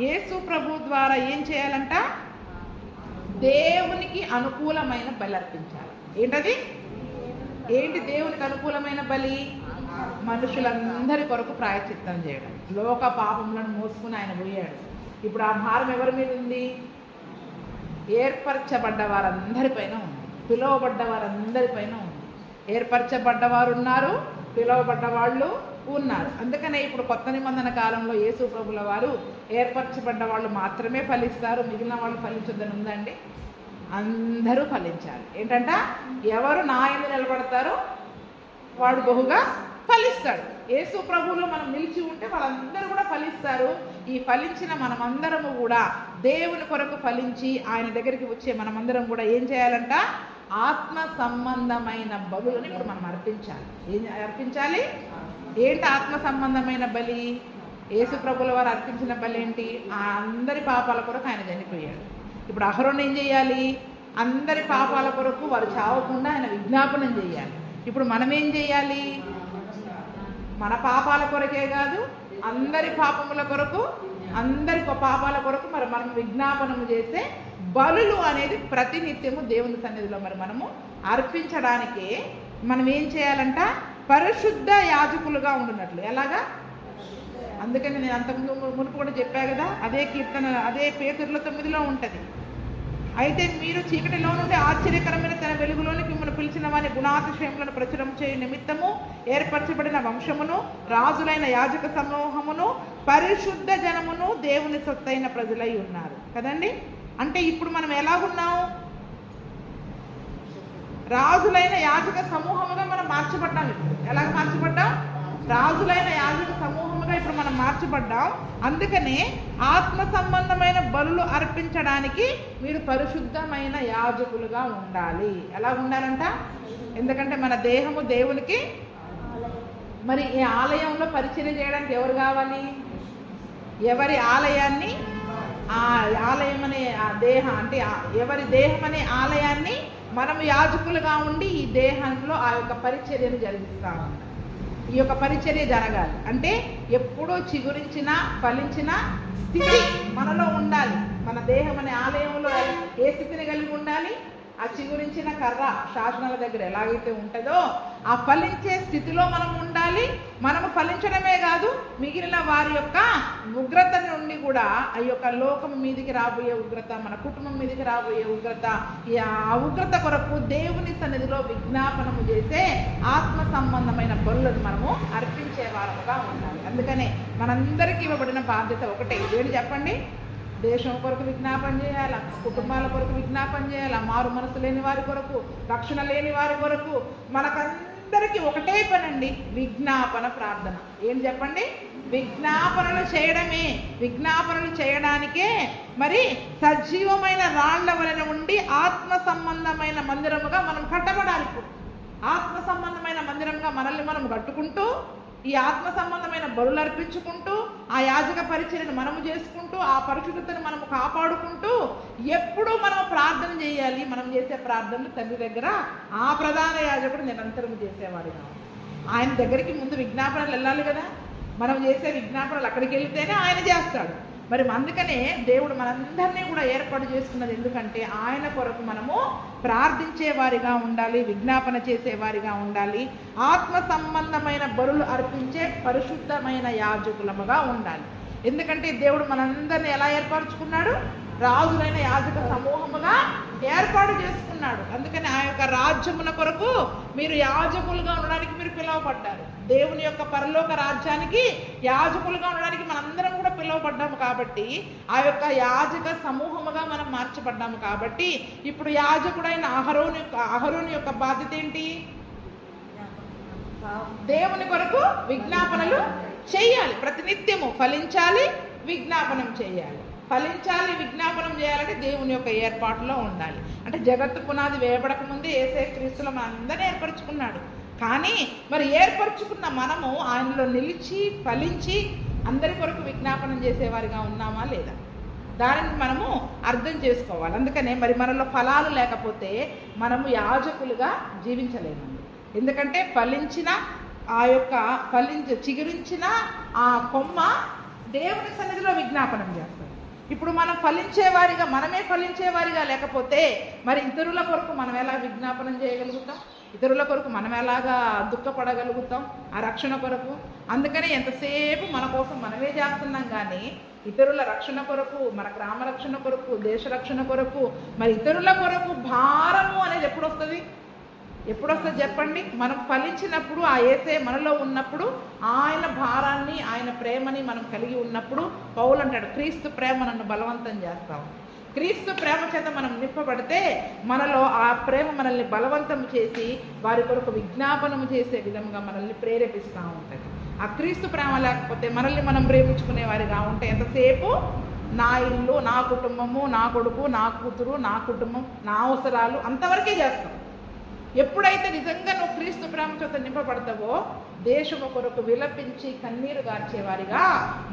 యేసు ప్రభు ద్వారా ఏం చేయాలంట? దేవునికి అనుకూలమైన బలి అర్పించాలి. ఏంటది? ఏంటి దేవునికి అనుకూలమైన బలి? మనుషులందరి కొరకు ప్రాయశ్చిత్తం చేయడం. లోక పాపములను మోసుకుని ఆయన పోయాడు. ఇప్పుడు ఆ భారం ఎవరి మీద ఉంది? ఏర్పరచబడ్డ వారందరిపైన ఉంది, పిలువబడ్డ వారందరిపైన ఉంది. ఏర్పరచబడ్డవారు ఉన్నారు, పిలువబడ్డ వాళ్ళు ఉన్నారు. అందుకనే ఇప్పుడు కొత్త నిబంధన కాలంలో యేసు ప్రభుల వారు ఏర్పరచబడ్డ వాళ్ళు మాత్రమే ఫలిస్తారు, మిగిలిన వాళ్ళు ఫలించొద్దని ఉందండి. అందరూ ఫలించాలి. ఏంటంట? ఎవరు నా యందు నిలబడతారో వాడు బహుగా ఫలిస్తాడు. యేసు ప్రభువులో మనం నిలిచి ఉంటే వాళ్ళందరూ కూడా ఫలిస్తారు. ఈ ఫలించిన మనమందరము కూడా దేవుని కొరకు ఫలించి ఆయన దగ్గరికి వచ్చే మనమందరం కూడా ఏం చేయాలంట? ఆత్మ సంబంధమైన బలులను ఇప్పుడు మనం అర్పించాలి. ఏం అర్పించాలి? ఏంటి ఆత్మ సంబంధమైన బలి? యేసు ప్రభుల వారు అర్పించిన బలి ఏంటి? అందరి పాపాల కొరకు ఆయన చనిపోయాడు. ఇప్పుడు అహరోను ఏం చేయాలి? అందరి పాపాల కొరకు వారు చావకుండా ఆయన విజ్ఞాపనం చేయాలి. ఇప్పుడు మనం ఏం చేయాలి? మన పాపాల కొరకే కాదు, అందరి పాపముల కొరకు, అందరి పాపాల కొరకు మరి మనం విజ్ఞాపనము చేసే బలులు అనేది ప్రతినిత్యము దేవుని సన్నిధిలో మరి మనము అర్పించడానికే మనం ఏం చేయాలంట? పరిశుద్ధ యాజకులుగా ఉండునట్లు. ఎలాగా? అందుకని నేను అంతకుముందు మునుపు కూడా చెప్పా కదా, అదే కీర్తన, అదే పేతురులో 9లో ఉంటుంది. అయితే మీరు చీకటిలో నుండి ఆశ్చర్యకరమైన తన వెలుగులోనికి మిమ్మల్ని పిలిచిన వారి గుణాతిశయములను ప్రచురం చేయ నిమిత్తము ఏర్పరచబడిన వంశమును, రాజులైన యాజక సమూహమును, పరిశుద్ధ జనమును, దేవుని సొత్తైన ప్రజలై ఉన్నారు కదండి. అంటే ఇప్పుడు మనం ఎలాగున్నాం? రాజులైన యాజక సమూహముగా మనం మార్చబడ్డాం. ఇప్పుడు ఎలాగ మార్చబడ్డాం? రాజులైన యాజక సమూహముగా ఇప్పుడు మనం మార్చబడ్డాం. అందుకనే ఆత్మ సంబంధమైన బలులు అర్పించడానికి మీరు పరిశుద్ధమైన యాజకులుగా ఉండాలి. ఎలా ఉండాలంట? ఎందుకంటే మన దేహము దేవునికి, మరి ఈ ఆలయంలో పరిచర్య చేయడానికి ఎవరు కావాలి? ఎవరి ఆలయాన్ని, ఆ ఆలయం అనే ఆ దేహం అంటే ఎవరి దేహం అనే ఆలయాన్ని మనం యాజకులుగా ఉండి ఈ దేహంలో ఆ యొక్క పరిచర్యను జరిగిస్తాము. ఈ యొక్క పరిచర్య జరగాలి అంటే ఎప్పుడూ చిగురించిన ఫలించిన స్థితి మనలో ఉండాలి. మన దేహం అనే ఆలయంలో ఏ స్థితిని కలిగి ఉండాలి? ఆ చిగురించిన కర్ర శాసనాల దగ్గర ఎలాగైతే ఉంటుందో ఆ ఫలించే స్థితిలో మనం ఉండాలి. మనము ఫలించడమే కాదు, మిగిలిన వారి యొక్క ఉగ్రత నుండి కూడా ఆ యొక్క లోకం మీదికి రాబోయే ఉగ్రత, మన కుటుంబం మీదికి రాబోయే ఉగ్రత, ఆ ఉగ్రత కొరకు దేవుని సన్నిధిలో విజ్ఞాపనము చేసే ఆత్మ సంబంధమైన బలులను మనము అర్పించే వారముగా ఉండాలి. అందుకనే మనందరికీ ఇవ్వబడిన బాధ్యత ఒకటే. ఏంటి చెప్పండి? దేశం కొరకు విజ్ఞాపన చేయాలి, కుటుంబాల కొరకు విజ్ఞాపన చేయాలి, మారు మనసు లేని వారి కొరకు, రక్షణ లేని వారి కొరకు. మనకందరికీ ఒకటే పనండి, విజ్ఞాపన ప్రార్థన. ఏం చెప్పండి? విజ్ఞాపనలు చేయడమే. విజ్ఞాపనలు చేయడానికే మరి సజీవమైన రాళ్ల వలన ఉండి ఆత్మ సంబంధమైన మందిరముగా మనం కట్టబడాలి. ఇప్పుడు ఆత్మ సంబంధమైన మందిరంగా మనల్ని మనం కట్టుకుంటూ ఈ ఆత్మ సంబంధమైన బలులు అర్పించుకుంటూ ఆ యాజక పరిచర్యను మనము చేసుకుంటూ ఆ పరిశుద్ధతను మనము కాపాడుకుంటూ ఎప్పుడూ మనం ప్రార్థన చేయాలి. మనం చేసే ప్రార్థనలు తండ్రి దగ్గర ఆ ప్రధాన యాజకుడు నిరంతరం చేసేవాడు. ఆయన దగ్గరికి ముందు విజ్ఞాపనలు వెళ్ళాలి కదా. మనం చేసే విజ్ఞాపనలు అక్కడికి వెళ్తేనే ఆయన చేస్తాడు. మరి అందుకనే దేవుడు మనందరినీ కూడా ఏర్పాటు చేసుకున్నది ఎందుకంటే ఆయన కొరకు మనము ప్రార్థించేవారిగా ఉండాలి, విజ్ఞాపన చేసేవారిగా ఉండాలి, ఆత్మ సంబంధమైన బలులు అర్పించే పరిశుద్ధమైన యాజకులముగా ఉండాలి. ఎందుకంటే దేవుడు మనందరినీ ఎలా ఏర్పరచుకున్నాడు? రాజులైన యాజక సమూహముగా ఏర్పాటు చేసుకున్నాడు. అందుకని ఆ యొక్క రాజ్యమున కొరకు మీరు యాజకులుగా ఉండడానికి మీరు పిలువబడ్డారు. దేవుని యొక్క పరలోక రాజ్యానికి యాజకులుగా ఉండడానికి మనందరం కూడా పిలువబడ్డాము. కాబట్టి ఆ యొక్క యాజక సమూహముగా మనం మార్చబడ్డాము. కాబట్టి ఇప్పుడు యాజకుడైన అహరోను యొక్క బాధ్యత ఏంటి? దేవుని కొరకు విజ్ఞాపనలు చేయాలి. ప్రతినిత్యము ఫలించాలి, విజ్ఞాపనం చేయాలి. ఫలించాలి, విజ్ఞాపనం చేయాలంటే దేవుని యొక్క ఏర్పాటులో ఉండాలి. అంటే జగత్తు పునాది వేయబడక ముందే యేసు క్రీస్తులో మనందరినీ ఏర్పరచుకున్నాడు. కానీ మరి ఏర్పరచుకున్న మనము ఆయనలో నిలిచి ఫలించి అందరి కొరకు విజ్ఞాపనం చేసేవారిగా ఉన్నామా లేదా? దానిని మనము అర్థం చేసుకోవాలి. అందుకనే మరి మనలో ఫలాలు లేకపోతే మనము యాజకులుగా జీవించలేమండి. ఎందుకంటే ఫలించిన ఆ యొక్క చిగురించిన ఆ కొమ్మ దేవుని సన్నిధిలో విజ్ఞాపనం చేస్తాం. ఇప్పుడు మనం ఫలించేవారిగా, మనమే ఫలించేవారిగా లేకపోతే మరి ఇతరుల కొరకు మనం ఎలా విజ్ఞాపనం చేయగలుగుతాం? ఇతరుల కొరకు మనం ఎలాగా దుఃఖపడగలుగుతాం ఆ రక్షణ కొరకు? అందుకని ఎంతసేపు మన కోసం మనమే చేస్తున్నాం కానీ ఇతరుల రక్షణ కొరకు, మన గ్రామ రక్షణ కొరకు, దేశ రక్షణ కొరకు, మరి ఇతరుల కొరకు భారము అనేది ఎప్పుడు వస్తుంది చెప్పండి? మనం ఫలించినప్పుడు, ఆ యేసే మనలో ఉన్నప్పుడు, ఆయన భారాన్ని, ఆయన ప్రేమని మనం కలిగి ఉన్నప్పుడు పౌలు అంటాడు, క్రీస్తు ప్రేమ నన్ను బలవంతం చేస్తాం. క్రీస్తు ప్రేమ చేత మనం నింపబడితే మనలో ఆ ప్రేమ మనల్ని బలవంతం చేసి వారి కొరకు విజ్ఞాపనము చేసే విధంగా మనల్ని ప్రేరేపిస్తూ ఉంటుంది. ఆ క్రీస్తు ప్రేమ లేకపోతే మనల్ని మనం ప్రేమించుకునే వారిగా ఉంటే ఎంతసేపు నా ఇల్లు, నా కుటుంబము, నా కొడుకు, నా కూతురు, నా కుటుంబం, నా అవసరాలు అంతవరకే చేస్తాం. ఎప్పుడైతే నిజంగా నువ్వు క్రీస్తు ప్రేమ చేత నింపబడతావో దేశము కొరకు విలపించి కన్నీరు గార్చేవారిగా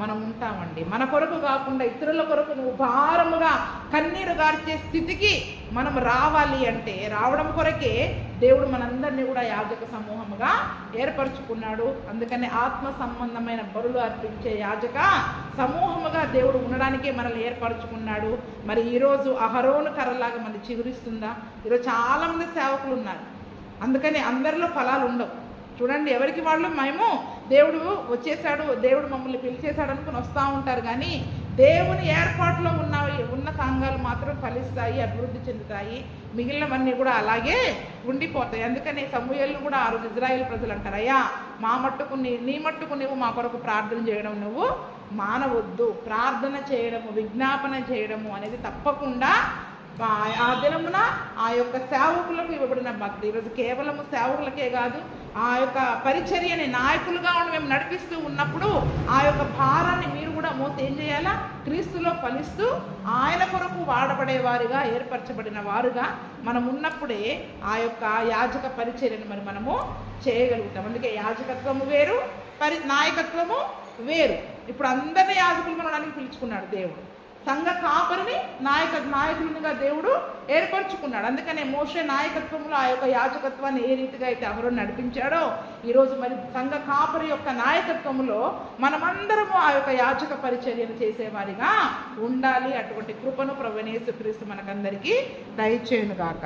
మనం ఉంటామండి. మన కొరకు కాకుండా ఇతరుల కొరకు నువ్వు భారముగా కన్నీరు గార్చే స్థితికి మనం రావాలి అంటే, రావడం కొరకే దేవుడు మనందరినీ కూడా యాజక సమూహముగా ఏర్పరచుకున్నాడు. అందుకని ఆత్మ సంబంధమైన బలులు అర్పించే యాజక సమూహముగా దేవుడు ఉండడానికే మనల్ని ఏర్పరచుకున్నాడు. మరి ఈరోజు అహరోను కర్రలాగా మంది చిగురిస్తుందా? ఈరోజు చాలామంది సేవకులు ఉన్నారు, అందుకని అందరిలో ఫలాలు ఉండవు. చూడండి, ఎవరికి వాళ్ళు మేము దేవుడు వచ్చేసాడు, దేవుడు మమ్మల్ని పిలిచేశాడు అనుకుని వస్తూ ఉంటారు. కానీ దేవుని ఏర్పాటులో ఉన్న సంఘాలు మాత్రం ఫలిస్తాయి, అభివృద్ధి చెందుతాయి. మిగిలినవన్నీ కూడా అలాగే ఉండిపోతాయి. అందుకని సమూయేలును కూడా ఆ రోజు ఇజ్రాయేల్ ప్రజలు అంటారు, అయ్యా మా మట్టుకు నీ మట్టుకు నువ్వు మా కొరకు ప్రార్థన చేయడం నువ్వు మానవద్దు. ప్రార్థన చేయడము, విజ్ఞాపన చేయడము అనేది తప్పకుండా ఆ దినమున ఆ యొక్క సేవకులకు ఇవ్వబడిన భక్తి. ఈరోజు కేవలము సేవకులకే కాదు, ఆ యొక్క పరిచర్యని నాయకులుగా ఉండి మేము నడిపిస్తూ ఉన్నప్పుడు ఆ యొక్క భారాన్ని మీరు కూడా మోసి ఏం చేయాలా? క్రీస్తులో ఫలిస్తూ ఆయన కొరకు వాడబడేవారుగా, ఏర్పరచబడిన వారుగా మనం ఉన్నప్పుడే ఆ యొక్క యాజక పరిచర్యను మరి మనము చేయగలుగుతాం. అందుకే యాజకత్వము వేరు, నాయకత్వము వేరు. ఇప్పుడు అందరినీ యాజకులుగా ఉండడానికి పిలుచుకున్నాడు దేవుడు. సంఘ కాపరిని నాయకులుగా దేవుడు ఏర్పరచుకున్నాడు. అందుకనే మోషే నాయకత్వంలో ఆ యొక్క యాజకత్వాన్ని ఏ రీతిగా అయితే అహరోను నడిపించాడో ఈరోజు మరి సంఘ కాపరి యొక్క నాయకత్వంలో మనమందరము ఆ యొక్క యాజక పరిచర్యను చేసేవారిగా ఉండాలి. అటువంటి కృపను ప్రభువైన యేసుక్రీస్తు మనకందరికీ దయచేయునుగాక.